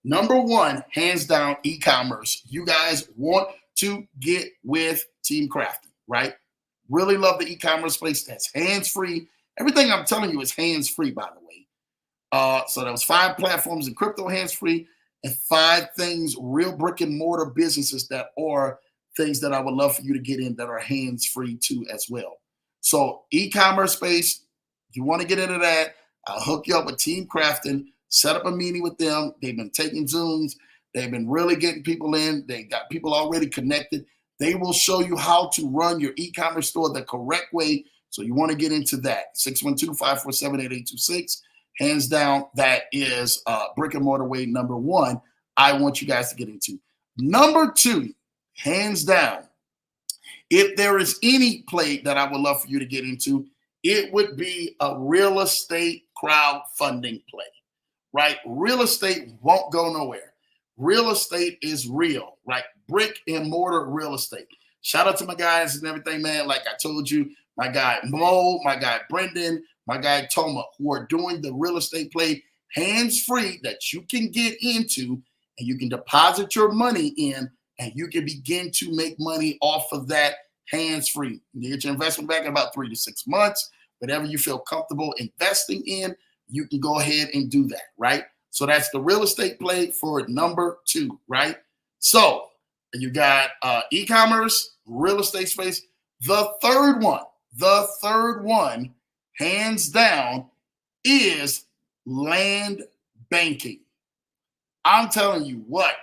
Number one, hands down, e-commerce. You guys want to get with Team Crafton, right? Really love the e-commerce place that's hands-free. Everything I'm telling you is hands-free, by the way. So there was 5 platforms in crypto hands-free and 5 things, real brick and mortar businesses that are things that I would love for you to get in that are hands-free too as well. So e-commerce space, if you want to get into that, I'll hook you up with Team Crafton, set up a meeting with them. They've been taking Zooms. They've been really getting people in. They got people already connected. They will show you how to run your e-commerce store the correct way. So you want to get into that. 612-547-8826. Hands down, that is brick and mortar way number one I want you guys to get into. Number 2, hands down, if there is any play that I would love for you to get into, it would be a real estate crowdfunding play, right? Real estate won't go nowhere. Real estate is real, right? Brick and mortar real estate. Shout out to my guys and everything, man. Like I told you, my guy Mo, my guy Brendan, my guy Toma, who are doing the real estate play hands-free that you can get into and you can deposit your money in and you can begin to make money off of that hands-free. You get your investment back in about 3 to 6 months. Whatever you feel comfortable investing in, you can go ahead and do that, right? So that's the real estate play for number 2, right? So you got e-commerce, real estate space. The third one, hands down, is land banking. I'm telling you what,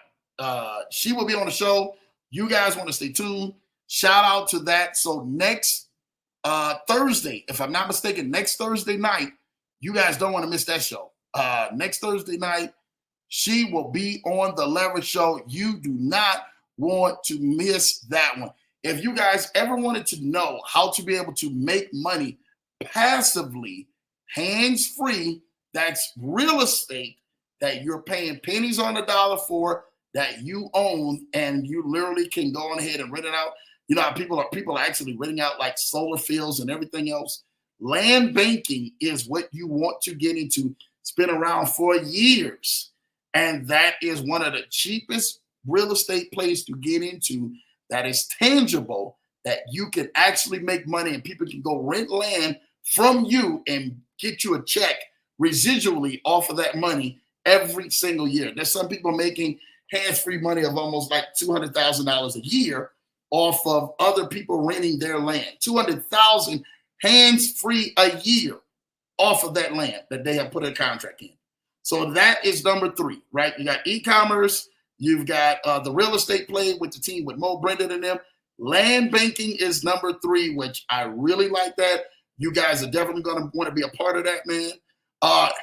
she will be on the show. You guys want to stay tuned. Shout out to that. So next Thursday, if I'm not mistaken, next Thursday night, you guys don't want to miss that show. Next Thursday night, she will be on the Leverage Show. You do not want to miss that one. If you guys ever wanted to know how to be able to make money passively, hands-free, that's real estate that you're paying pennies on the dollar for, that you own, and you literally can go on ahead and rent it out. You know, people are actually renting out like solar fields and everything else. Land banking is what you want to get into. It's been around for years, and that is one of the cheapest real estate plays to get into that is tangible, that you can actually make money and people can go rent land from you and get you a check residually off of that money every single year. There's some people making hands-free money of almost like $200,000 a year off of other people renting their land. $200,000 hands-free a year off of that land that they have put a contract in. So that is number 3, right? You got e-commerce, you've got the real estate play with the team with Mo, Brendan, and them. Land banking is number 3, which I really like that. You guys are definitely going to want to be a part of that, man.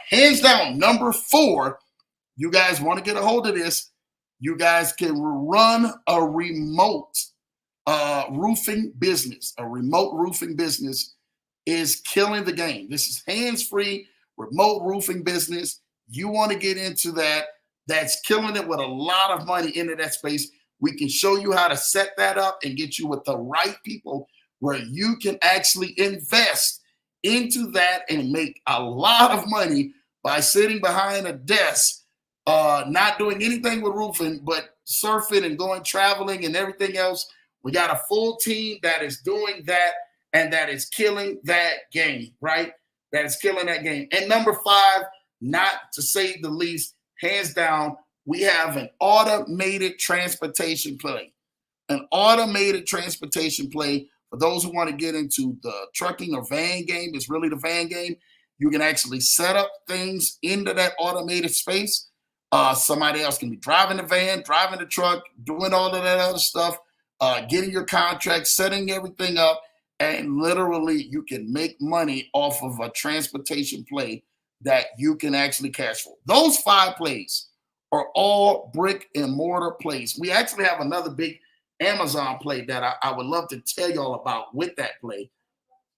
Hands down, number 4, you guys want to get a hold of this. You guys can run a remote roofing business. A remote roofing business is killing the game. This is hands-free, remote roofing business. You want to get into that. That's killing it with a lot of money into that space. We can show you how to set that up and get you with the right people where you can actually invest into that and make a lot of money by sitting behind a desk, not doing anything with roofing, but surfing and going traveling and everything else. We got a full team that is doing that and that is killing that game, right? That is killing that game. And number 5, not to say the least, hands down, we have an automated transportation play. An automated transportation play for those who want to get into the trucking or van game. It's really the van game. You can actually set up things into that automated space. Somebody else can be driving the van, driving the truck, doing all of that other stuff, getting your contract, setting everything up, and literally you can make money off of a transportation play that you can actually cash for. Those 5 plays are all brick and mortar plays. We actually have another big Amazon play that I would love to tell y'all about with that play.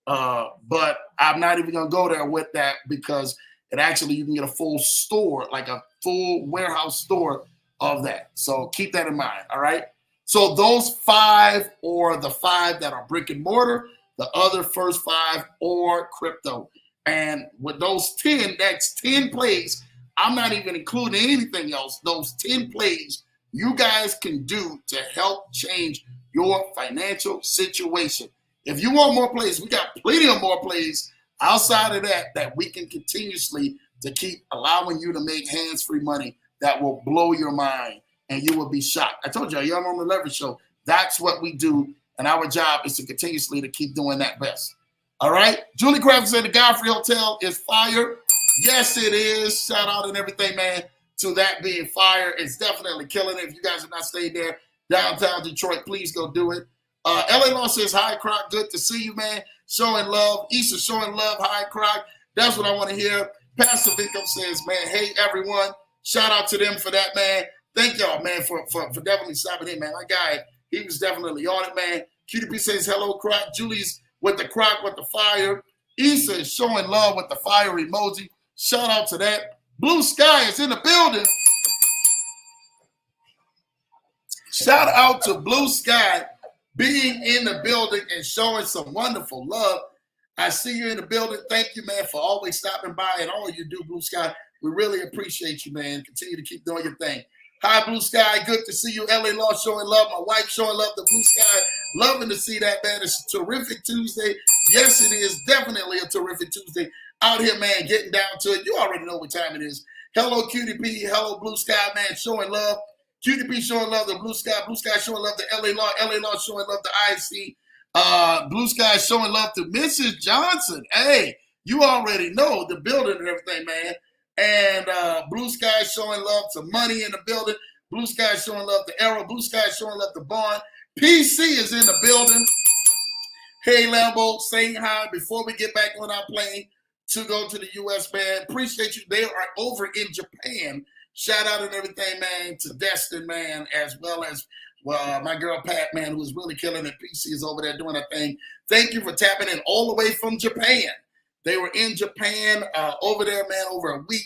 But I'm not even going to go there with that because it actually, you can get a full store, like a full warehouse store of that. So keep that in mind. All right. So those 5 or the 5 that are brick and mortar, the other first 5 or crypto. And with those 10, that's 10 plays I'm not even including anything else. Those 10 plays you guys can do to help change your financial situation. If you want more plays, we got plenty of more plays outside of that we can continuously to keep allowing you to make hands-free money that will blow your mind and you will be shocked. I told you, Young on the Leverage Show, that's what we do, and our job is to continuously to keep doing that best. All right? Julie Craft said the Godfrey Hotel is fire. Yes, it is. Shout out and everything, man, to that being fire. It's definitely killing it. If you guys have not stayed there, downtown Detroit, please go do it. LA Law says, hi, Croc. Good to see you, man. Showing love. Issa showing love. Hi, Croc. That's what I want to hear. Pastor Victim says, man, hey, everyone. Shout out to them for that, man. Thank y'all, man, for definitely stopping in, man. My guy, he was definitely on it, man. QDP says, hello, Croc. Julie's with the Croc with the fire. Issa is showing love with the fire emoji. Shout out to that. Blue Sky is in the building. Shout out to Blue Sky being in the building and showing some wonderful love. I see you in the building. Thank you, man, for always stopping by and all you do, Blue Sky. We really appreciate you, man. Continue to keep doing your thing. Hi, Blue Sky. Good to see you. LA Law showing love. My wife showing love to Blue Sky. Loving to see that, man. It's a terrific Tuesday. Yes, it is definitely a terrific Tuesday. Out here, man, getting down to it. You already know what time it is. Hello, QDP. Hello, Blue Sky, man, showing love. QDP showing love to Blue Sky. Blue Sky showing love to LA Law. LA Law showing love to IC. Blue Sky showing love to Mrs. Johnson. Hey, you already know the building and everything, man. And Blue Sky showing love to Money in the building. Blue Sky showing love to Arrow. Blue Sky showing love to Bond. PC is in the building. Hey, Lambo, saying hi before we get back on our plane to go to the U.S., man. Appreciate you. They are over in Japan. Shout out and everything, man, to Destin, man, as well as my girl Pat, man, who's really killing it. PC is over there doing a thing. Thank you for tapping in all the way from Japan. They were in Japan over there, man, over a week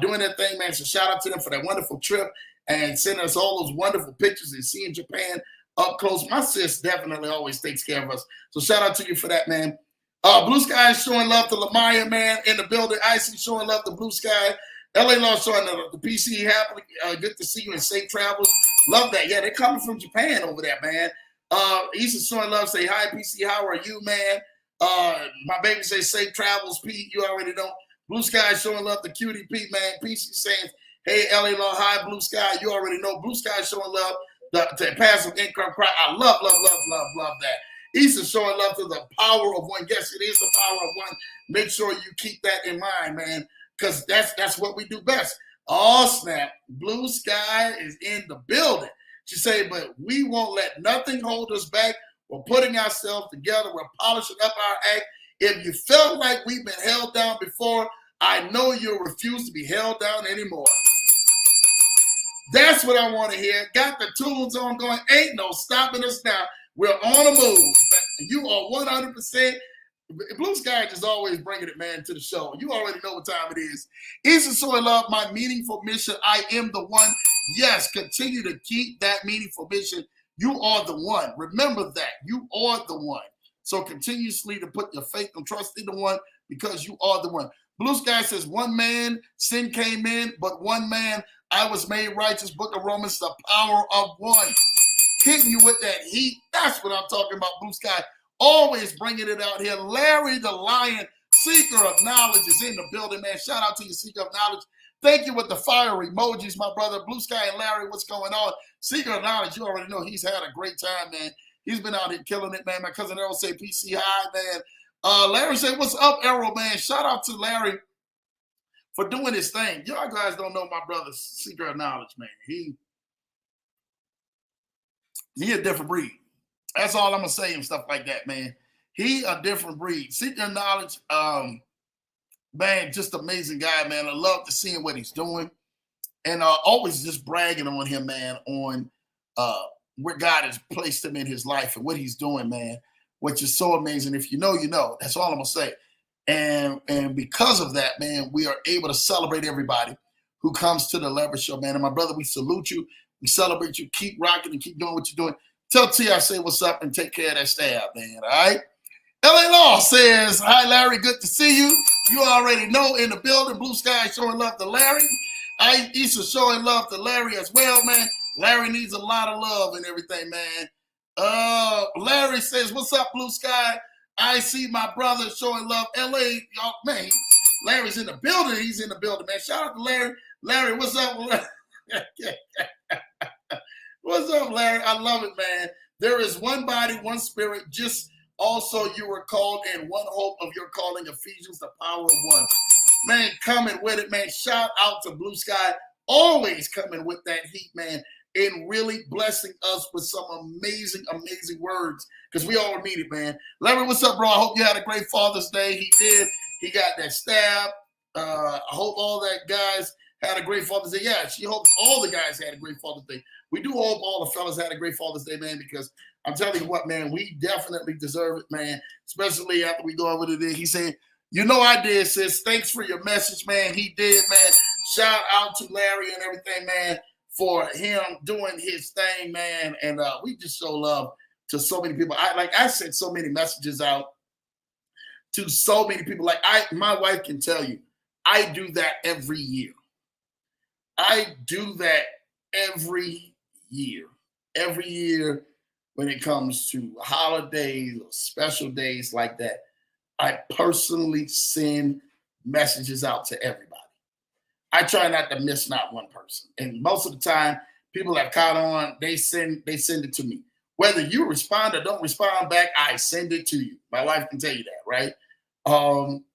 doing their thing, man. So shout out to them for that wonderful trip and sending us all those wonderful pictures and seeing Japan up close. My sis definitely always takes care of us. So shout out to you for that, man. Blue Sky is showing love to Lamaya, man, in the building. IC showing love to Blue Sky. LA Law showing the PC happily. Good to see you in safe travels. Love that. Yeah, they're coming from Japan over there, man. Issa showing love. Say hi, PC. How are you, man? My baby says safe travels, Pete. You already know. Blue Sky showing love to QDP, man. PC saying, hey, LA Law, hi, Blue Sky. You already know. Blue Sky showing love to passive income. I love that. Issa showing love to the power of one. Yes, it is the power of one. Make sure you keep that in mind, man, because that's what we do best. Oh, snap. Blue Sky is in the building. She said, but we won't let nothing hold us back. We're putting ourselves together. We're polishing up our act. If you felt like we've been held down before, I know you'll refuse to be held down anymore. That's what I want to hear. Got the tunes on going. Ain't no stopping us now. We're on a move. You are 100%. Blue Sky just always bringing it, man, to the show. You already know what time it is. Issa showing love, my meaningful mission. I am the one. Yes, continue to keep that meaningful mission. You are the one. Remember that. You are the one. So continuously to put your faith and trust in the one because you are the one. Blue Sky says, one man, sin came in, but one man, I was made righteous. Book of Romans, the power of one. Hitting you with that heat. That's what I'm talking about, Blue Sky. Always bringing it out here. Larry the Lion, Seeker of Knowledge, is in the building, man. Shout out to you, Seeker of Knowledge. Thank you with the fire emojis, my brother. Blue Sky and Larry, what's going on? Seeker of Knowledge, you already know he's had a great time, man. He's been out here killing it, man. My cousin Errol say PC hi, man. Larry said, what's up, Errol, man? Shout out to Larry for doing his thing. Y'all guys don't know my brother, Seeker of Knowledge, man. He a different breed. That's all I'm going to say and stuff like that, man. He a different breed. Seeker of Knowledge, man, just amazing guy, man. I love to see what he's doing. And always just bragging on him, man, on where God has placed him in his life and what he's doing, man, which is so amazing. If you know, you know. That's all I'm going to say. And because of that, man, we are able to celebrate everybody who comes to the Leverage Show, man. And my brother, we salute you. We celebrate you. Keep rocking and keep doing what you're doing. Tell T I say what's up and take care of that staff, man, all right? LA Law says, hi, Larry. Good to see you. You already know in the building. Blue Sky showing love to Larry. Issa showing love to Larry as well, man. Larry needs a lot of love and everything, man. Larry says, what's up, Blue Sky? I see my brother showing love. LA, y'all, man. Larry's in the building. He's in the building, man. Shout out to Larry. Larry, what's up? What's up, Larry? I love it, man. There is one body, one spirit. Just also you were called in one hope of your calling. Ephesians, the power of one. Man, coming with it, man. Shout out to Blue Sky. Always coming with that heat, man. And really blessing us with some amazing, amazing words. Because we all need it, man. Larry, what's up, bro? I hope you had a great Father's Day. He did. He got that stab. I hope all that guys had a great Father's Day. Yeah, she hopes all the guys had a great Father's Day. We do hope all the fellas had a great Father's Day, man, because I'm telling you what, man, we definitely deserve it, man, especially after we go over to this. He said, you know I did, sis. Thanks for your message, man. He did, man. Shout out to Larry and everything, man, for him doing his thing, man. And we just show love to so many people. I sent so many messages out to so many people. Like my wife can tell you, I do that every year. I do that every year. Every year when it comes to holidays or special days like that, I personally send messages out to everybody. I try not to miss not one person. And most of the time, people have caught on, they send it to me. Whether you respond or don't respond back, I send it to you. My wife can tell you that, right?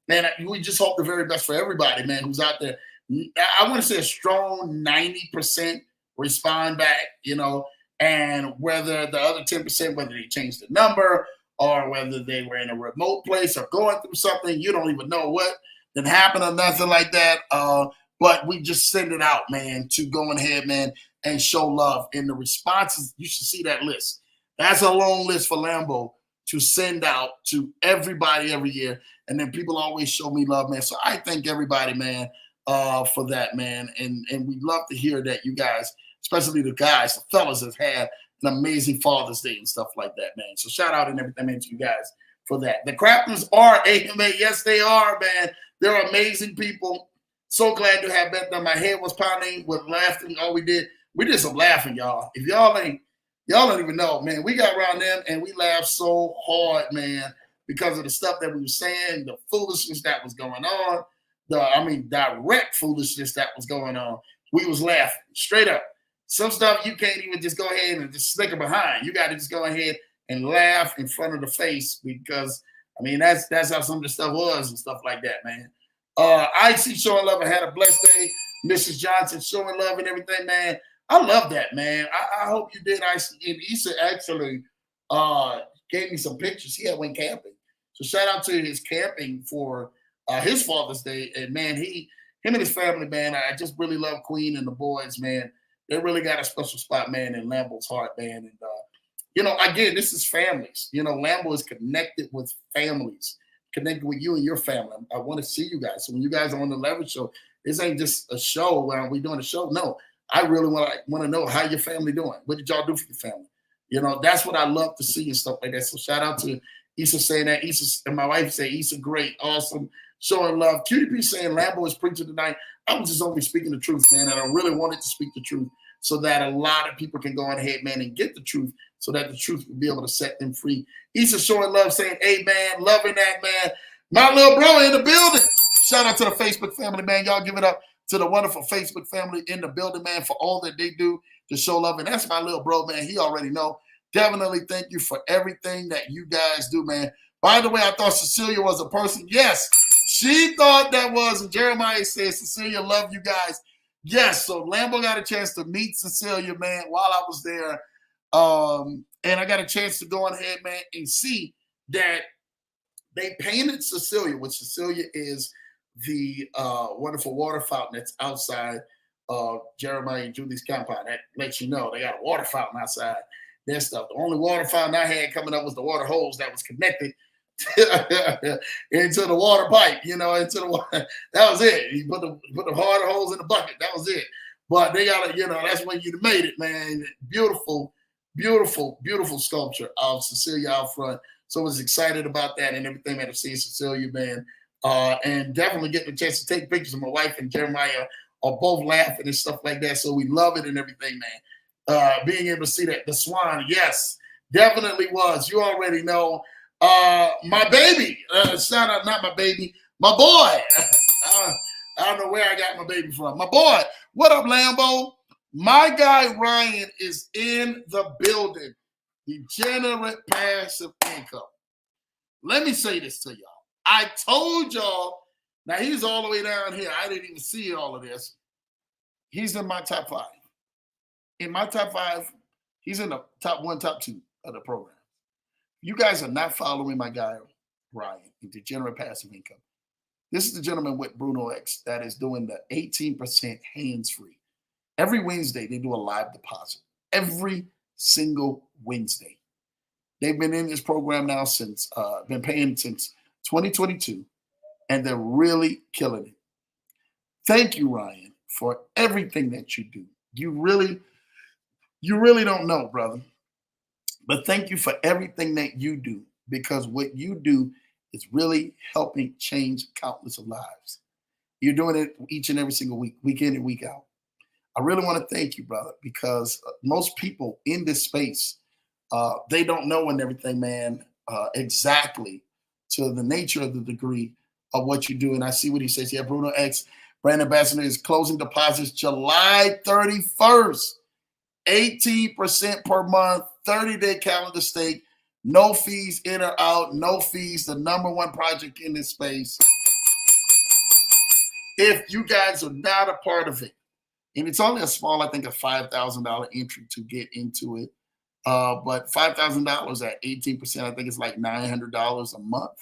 Man, we just hope the very best for everybody, man, who's out there. I want to say a strong 90% respond back, you know, and whether the other 10%, whether they changed the number or whether they were in a remote place or going through something, you don't even know what did happen or nothing like that. But we just send it out, man, to go ahead, man, and show love. And the responses, you should see that list. That's a long list for Lambo to send out to everybody every year. And then people always show me love, man. So I thank everybody, man, for that, man. And we'd love to hear that you guys, especially the guys, the fellas, have had an amazing Father's Day and stuff like that, man. So shout out and everything, man, to you guys for that. The Crafters are AMA. Yes, they are, man. They're amazing people. So glad to have met them. My head was pounding with laughing. All we did some laughing, y'all. If y'all don't even know, man, we got around them and we laughed so hard, man, because of the stuff that we were saying, the foolishness that was going on, direct foolishness that was going on. We was laughing straight up. Some stuff you can't even just go ahead and just snicker behind. You got to just go ahead and laugh in front of the face because, I mean, that's how some of the stuff was and stuff like that, man. IC showing love and had a blessed day. Mrs. Johnson showing love and everything, man. I love that, man. I hope you did. And Issa actually gave me some pictures. He had went camping. So shout out to his camping for his Father's Day. And, man, him and his family, man, I just really love Queen and the boys, man. They really got a special spot, man, in Lambo's heart, man. And, you know, again, this is families. You know, Lambo is connected with families. Connected with you and your family. I want to see you guys. So when you guys are on the Leverage Show, this ain't just a show where we're doing a show. No, I really want to know how your family doing. What did y'all do for your family? You know, that's what I love to see and stuff like that. So shout out to Issa saying that. Issa and my wife say Issa great, awesome, showing love. QDP saying Lambo is preaching tonight. I was just only speaking the truth, man, and I really wanted to speak the truth so that a lot of people can go ahead, man, and get the truth so that the truth will be able to set them free. Issa showing love, saying, amen, loving that, man. My little bro in the building. Shout out to the Facebook family, man. Y'all give it up to the wonderful Facebook family in the building, man, for all that they do to show love. And that's my little bro, man. He already know. Definitely thank you for everything that you guys do, man. By the way, I thought Cecilia was a person. Yes, she thought that was. And Jeremiah says, Cecilia, love you guys. Yes, so Lambo got a chance to meet Cecilia, man, while I was there. And I got a chance to go on ahead, man, and see that they painted Cecilia, which Cecilia is the wonderful water fountain that's outside Jeremiah and Julie's compound. That lets you know they got a water fountain outside their stuff. The only water fountain I had coming up was the water hose that was connected into the water pipe, you know, into the water. That was it. You put the hard hose in the bucket. That was it. But they got to, you know, that's when you made it, man. Beautiful, beautiful, beautiful sculpture of Cecilia out front. So I was excited about that and everything, man, to see Cecilia, man. And definitely getting a chance to take pictures of my wife and Jeremiah are both laughing and stuff like that. So we love it and everything, man. Being able to see that. The Swan, yes, definitely was. You already know. My baby, shout out, not my baby, my boy. I don't know where I got my baby from. My boy, what up, Lambo? My guy Ryan is in the building. Degenerate passive income. Let me say this to y'all. I told y'all, now he's all the way down here. I didn't even see all of this. He's in my top 5. In my top 5, he's in the top 1, top 2 of the program. You guys are not following my guy, Ryan, in Degenerate Passive Income. This is the gentleman with Bruno X that is doing the 18% hands-free. Every Wednesday, they do a live deposit. Every single Wednesday. They've been in this program now since, been paying since 2022, and they're really killing it. Thank you, Ryan, for everything that you do. You really don't know, brother. But thank you for everything that you do, because what you do is really helping change countless of lives. You're doing it each and every single week, week in and week out. I really want to thank you, brother, because most people in this space, they don't know and everything, man, exactly to the nature of the degree of what you do. And I see what he says. Yeah, Bruno X, brand ambassador, is closing deposits July 31st. 18% per month, 30-day calendar stake, no fees in or out, no fees, the #1 project in this space. If you guys are not a part of it, and it's only a small, I think, a $5,000 entry to get into it, but $5,000 at 18%, I think it's like $900 a month.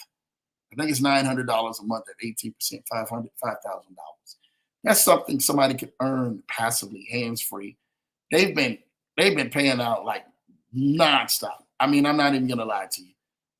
I think it's $900 a month at 18%, $5,000. That's something somebody could earn passively, hands-free. They've been paying out like nonstop. I mean, I'm not even gonna lie to you.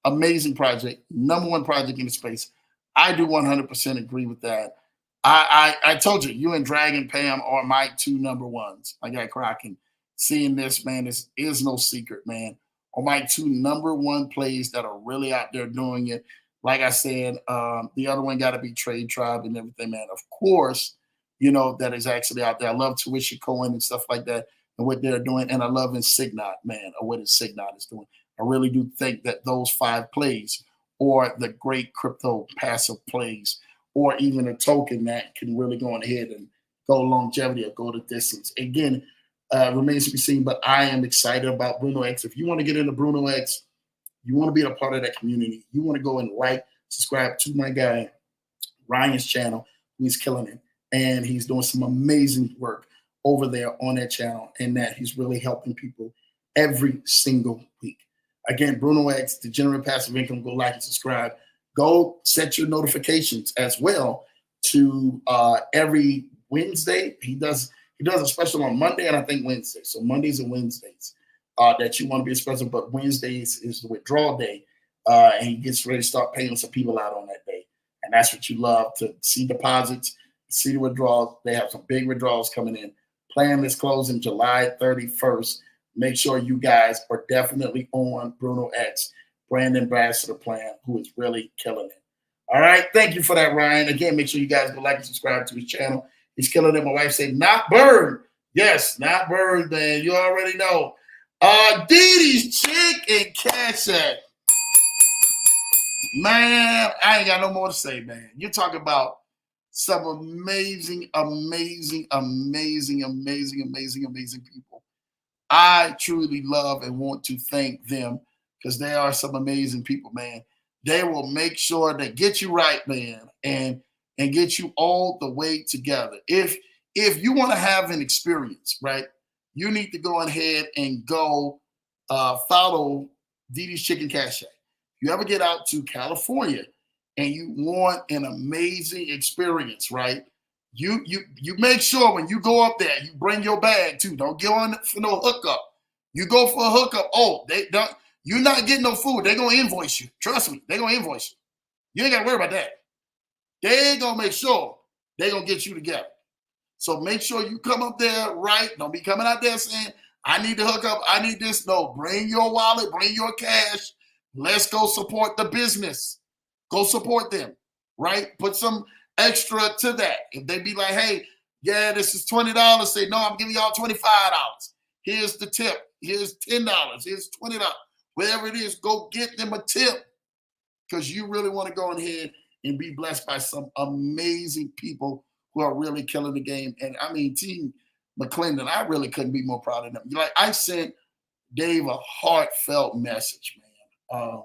Amazing project, #1 project in the space. I do 100% agree with that. I told you, you and Dragon Pam are my 2 #1s. I got Kraken. Seeing this, man, is no secret, man. Are my 2 #1 plays that are really out there doing it. Like I said, the other one got to be Trade Tribe and everything, man. Of course, you know, that is actually out there. I love Tuition Cohen and stuff like that and what they're doing. And I love Insignat, man, or what Insignat is doing. I really do think that those 5 plays, or the great crypto passive plays, or even a token that can really go on ahead and go longevity or go the distance. Again, remains to be seen, but I am excited about Bruno X. If you want to get into Bruno X, you want to be a part of that community, you want to go and like, subscribe to my guy, Ryan's channel, who's killing it. And he's doing some amazing work over there on that channel, and that he's really helping people every single week. Again, Bruno X, Degenerate Passive Income. Go like and subscribe. Go set your notifications as well to every Wednesday. He does a special on Monday and I think Wednesday. So Mondays and Wednesdays that you want to be a special, but Wednesdays is the withdrawal day, and he gets ready to start paying some people out on that day. And that's what you love, to see deposits, see the withdrawals. They have some big withdrawals coming in. Plan is closing July 31st. Make sure you guys are definitely on Bruno X, brand ambassador plan, who is really killing it. All right. Thank you for that, Ryan. Again, make sure you guys go like and subscribe to his channel. He's killing it. My wife said, not Bird. Yes, not Bird, man. You already know. Didi's Chick and Cash App. Man, I ain't got no more to say, man. You're talking about some amazing, amazing, amazing, amazing, amazing, amazing people. I truly love and want to thank them, because they are some amazing people, man. They will make sure they get you right, man, and get you all the way together. If you want to have an experience, right, you need to go ahead and go follow Didi's Chicken Cash App. If you ever get out to California and you want an amazing experience, right? You make sure when you go up there, you bring your bag too. Don't go on for no hookup. You go for a hookup. Oh, they don't. You're not getting no food. They're gonna invoice you. Trust me, they're gonna invoice you. You ain't gotta worry about that. They're gonna make sure they're gonna get you together. So make sure you come up there right. Don't be coming out there saying, I need to hook up, I need this. No, bring your wallet, bring your cash, Let's go support the business. Go support them, right? Put some extra to that. If they be like, hey, yeah, this is $20, say, no, I'm giving y'all $25. Here's the tip. Here's $10. Here's $20. Whatever it is, go get them a tip because you really want to go ahead and be blessed by some amazing people who are really killing the game. And I mean, Team McClendon, I really couldn't be more proud of them. Like, I sent Dave a heartfelt message, man.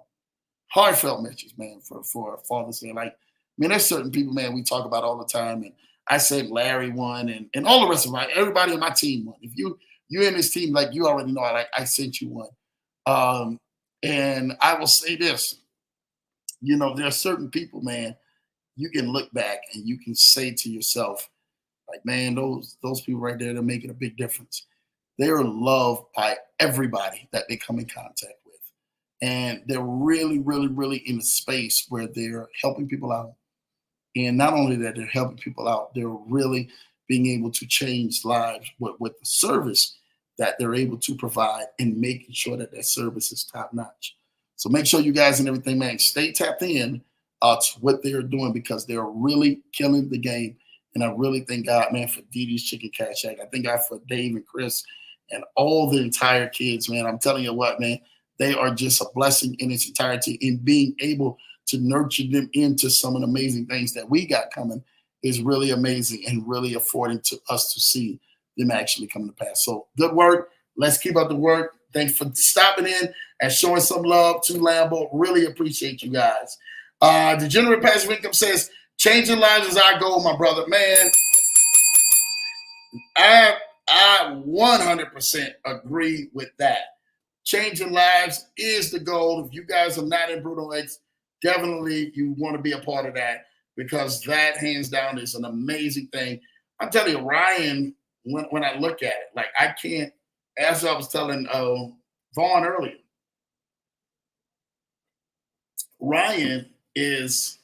Heartfelt message, man, for Father's Day. Like, I mean, there's certain people, man, we talk about all the time. And I sent Larry one and all the rest of everybody on my team one. If you're in this team, like, you already know, I sent you one. And I will say this, you know, there are certain people, man, you can look back and you can say to yourself, like, man, those people right there, they're making a big difference. They're loved by everybody that they come in contact with. And they're really, really, really in a space where they're helping people out. And not only that, they're helping people out, they're really being able to change lives with the service that they're able to provide and making sure that that service is top notch. So make sure you guys and everything, man, stay tapped in to what they're doing because they're really killing the game. And I really thank God, man, for DD's Chicken Cash Shack. I thank God for Dave and Chris and all the entire kids, man. I'm telling you what, man, they are just a blessing in its entirety. In being able to nurture them into some of the amazing things that we got coming is really amazing and really affording to us to see them actually come to pass. So good work. Let's keep up the work. Thanks for stopping in and showing some love to Lambo. Really appreciate you guys. Degenerate Passive Income says, changing lives is our goal, my brother. Man, I 100% agree with that. Changing lives is the goal. If you guys are not in Bruno X, definitely you want to be a part of that because that, hands down, is an amazing thing. I'm telling you, Ryan, when I look at it, like, I can't, as I was telling Vaughn earlier, Ryan is,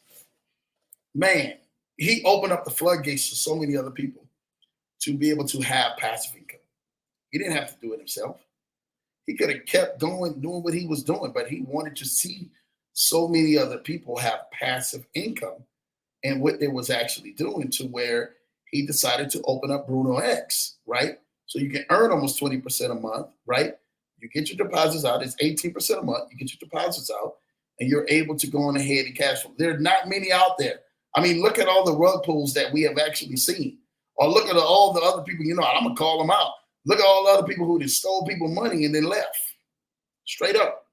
man, he opened up the floodgates to so many other people to be able to have passive income. He didn't have to do it himself. He could have kept going, doing what he was doing, but he wanted to see so many other people have passive income and what they was actually doing, to where he decided to open up Bruno X, right? So you can earn almost 20% a month, right? You get your deposits out. It's 18% a month. You get your deposits out, and you're able to go on ahead and cash flow. There are not many out there. I mean, look at all the rug pulls that we have actually seen. Or look at all the other people, you know, I'm going to call them out. Look at all the other people who just stole people money and then left. Straight up.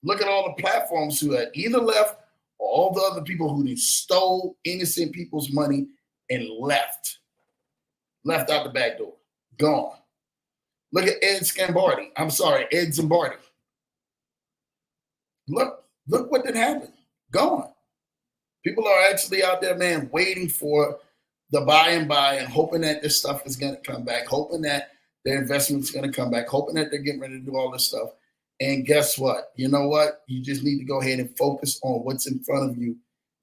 Look at all the platforms who had either left, or all the other people who just stole innocent people's money and left. Left out the back door. Gone. Look at Ed Zimbardi. Look what did happen. Gone. People are actually out there, man, waiting for the buy and hoping that this stuff is going to come back, hoping that their investment's going to come back, hoping that they're getting ready to do all this stuff. And guess what? You know what? You just need to go ahead and focus on what's in front of you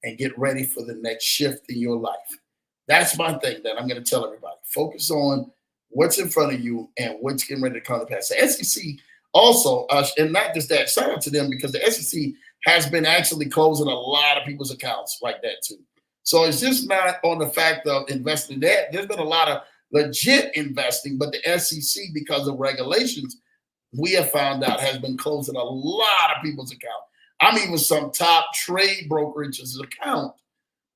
and get ready for the next shift in your life. That's my thing that I'm going to tell everybody. Focus on what's in front of you and what's getting ready to come to pass. The SEC also, and not just that, shout out to them because the SEC has been actually closing a lot of people's accounts like that too. So it's just not on the fact of investing there. There's been a lot of legit investing, but the SEC, because of regulations, we have found out has been closing a lot of people's account. I'm even some top trade brokerage's account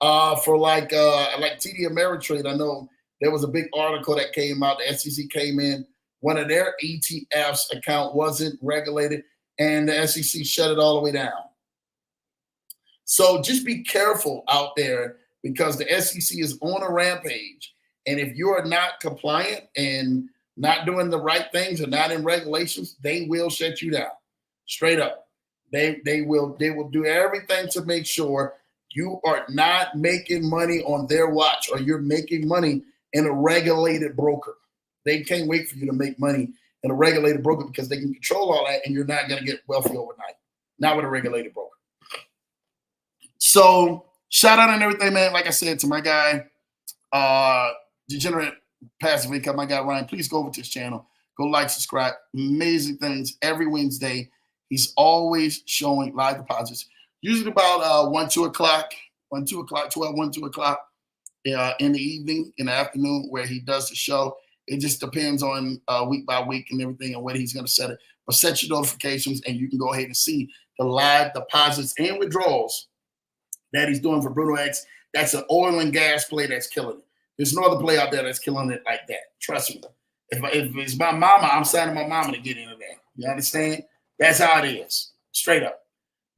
for like TD Ameritrade. I know there was a big article that came out. The SEC came in. One of their ETFs account wasn't regulated, and the SEC shut it all the way down. So just be careful out there because the SEC is on a rampage. And if you are not compliant and not doing the right things or not in regulations, they will shut you down. Straight up. They will do everything to make sure you are not making money on their watch or you're making money in a regulated broker. They can't wait for you to make money in a regulated broker because they can control all that and you're not going to get wealthy overnight. Not with a regulated broker. So shout out and everything, man. Like I said, to my guy, Degenerate Passive Income, my guy Ryan, please go over to his channel. Go like, subscribe. Amazing things every Wednesday. He's always showing live deposits, usually about 1, 2 o'clock, 1, 2 o'clock, 12, 1, 2 o'clock in the evening, in the afternoon, where he does the show. It just depends on week by week and everything and when he's going to set it. But set your notifications and you can go ahead and see the live deposits and withdrawals that he's doing for Bruno X. That's an oil and gas play that's killing it. There's no other play out there that's killing it like that. Trust me. If it's my mama, I'm signing my mama to get into that. You understand? That's how it is. Straight up.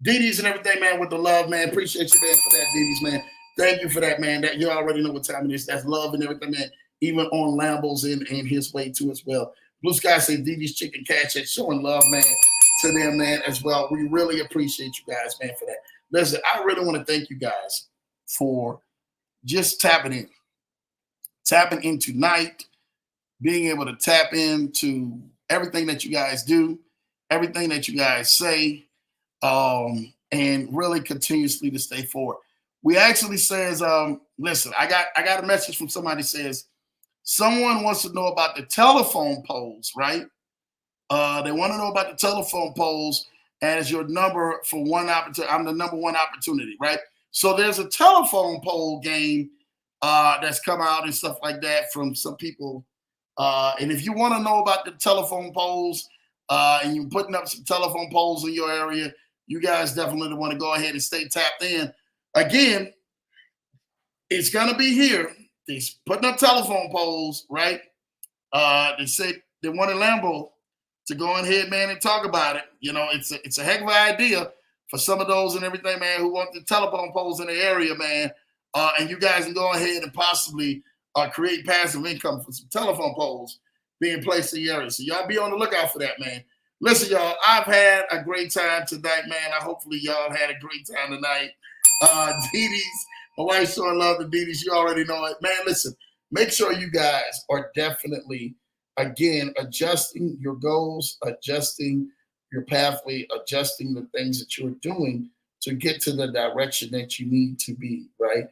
DD's and everything, man, with the love, man. Appreciate you, man, for that, DD's, man. Thank you for that, man. That you already know what time it is. That's love and everything, man. Even on Lambo's and his way, too, as well. Blue Sky say DD's Chicken Cash is showing love, man, to them, man, as well. We really appreciate you guys, man, for that. Listen, I really want to thank you guys for just tapping in. Tapping in tonight, being able to tap into everything that you guys do, everything that you guys say, and really continuously to stay forward. We actually says, listen, I got a message from somebody says, someone wants to know about the telephone polls, right? They want to know about the telephone polls as your number for one opportunity. I'm the number one opportunity, right? So there's a telephone poll game that's come out and stuff like that from some people. And if you want to know about the telephone polls and you're putting up some telephone polls in your area, you guys definitely want to go ahead and stay tapped in. Again, it's going to be here. They're putting up telephone polls, right? They say they wanted Lambo to go ahead, man, and talk about it. You know, it's a heck of an idea for some of those and everything, man, who want the telephone polls in the area, man. And you guys can go ahead and possibly create passive income for some telephone polls being placed in the area. So y'all be on the lookout for that, man. Listen, y'all, I've had a great time tonight, man. Hopefully y'all had a great time tonight. DD's, my wife's showing love to DD's. You already know it. Man, listen, make sure you guys are definitely, again, adjusting your goals, adjusting your pathway, adjusting the things that you're doing to get to the direction that you need to be, right?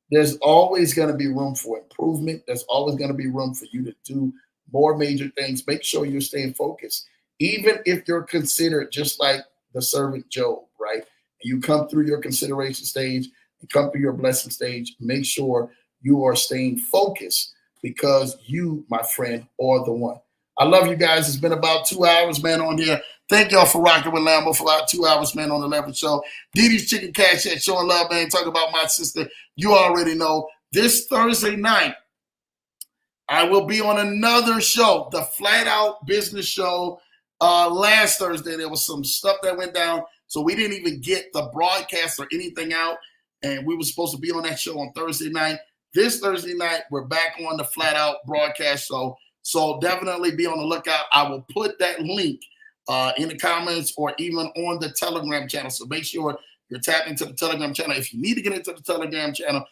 There's always going to be room for improvement. There's always going to be room for you to do more major things. Make sure you're staying focused. Even if you're considered just like the servant Job, right? You come through your consideration stage, you come through your blessing stage, make sure you are staying focused because you, my friend, are the one. I love you guys. It's been about 2 hours, man, on here. Thank y'all for rocking with Lambo for about 2 hours, man, on the Leverage Show. DD's Chicken Cash Chat, showing love, man. Talking about my sister. You already know. This Thursday night, I will be on another show, the Flat Out Business Show. Last Thursday, there was some stuff that went down, so we didn't even get the broadcast or anything out, and we were supposed to be on that show on Thursday night. This Thursday night, we're back on the Flat Out broadcast show, so definitely be on the lookout. I will put that link in the comments or even on the Telegram channel, so make sure you're tapped into the Telegram channel. If you need to get into the Telegram channel,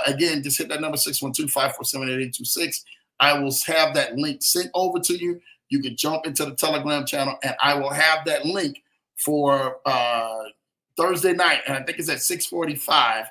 again, just hit that number 612-547-8826. I will have that link sent over to you. You can jump into the Telegram channel, and I will have that link for Thursday night, and I think it's at 6:45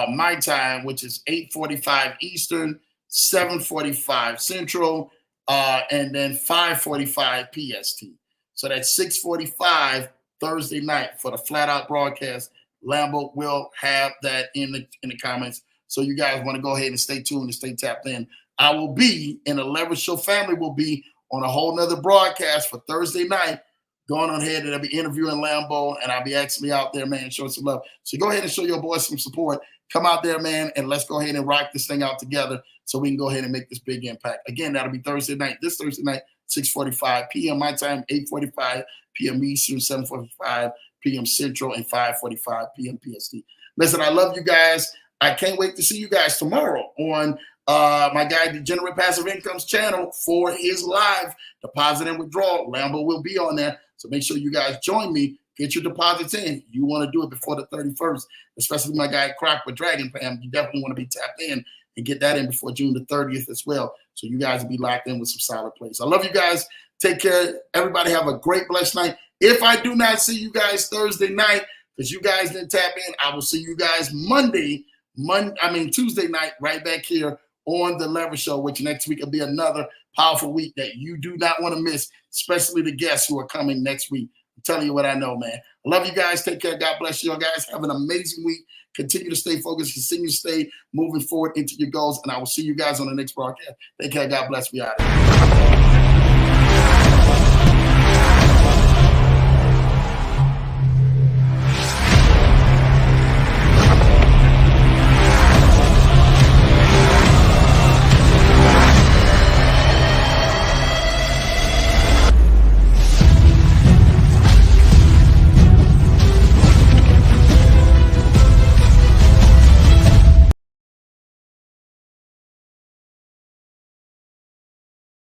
my time, which is 8:45 Eastern, 7:45 Central, and then 5:45 PST. So that's 6:45 Thursday night for the Flat Out broadcast. Lambo will have that in the comments. So you guys want to go ahead and stay tuned and stay tapped in. I will be, and the Leverage Show family will be on a whole nother broadcast for Thursday night, going on ahead, and I'll be interviewing Lambo, and I'll be actually out there, man, showing some love. So go ahead and show your boys some support. Come out there, man, and let's go ahead and rock this thing out together so we can go ahead and make this big impact. Again, that'll be Thursday night, this Thursday night, 6:45 p.m. my time, 8:45 p.m. Eastern, 7:45 p.m. Central, and 5:45 p.m. PST. Listen, I love you guys. I can't wait to see you guys tomorrow on my guy Degenerate Passive Income's channel for his live deposit and withdrawal. Lambo will be on there, so make sure you guys join me. Get your deposits in. You want to do it before the 31st, especially my guy Croc with Dragon Fam. You definitely want to be tapped in and get that in before June the 30th as well, so you guys will be locked in with some solid plays. I love you guys. Take care. Everybody have a great, blessed night. If I do not see you guys Thursday night, because you guys didn't tap in, I will see you guys Tuesday night right back here on the Leverage Show, which next week will be another powerful week that you do not want to miss, especially the guests who are coming next week. I'm telling you what I know, man. I love you guys. Take care. God bless you all guys. Have an amazing week. Continue to stay focused. Continue to stay moving forward into your goals. And I will see you guys on the next broadcast. Take care. God bless. We out of here.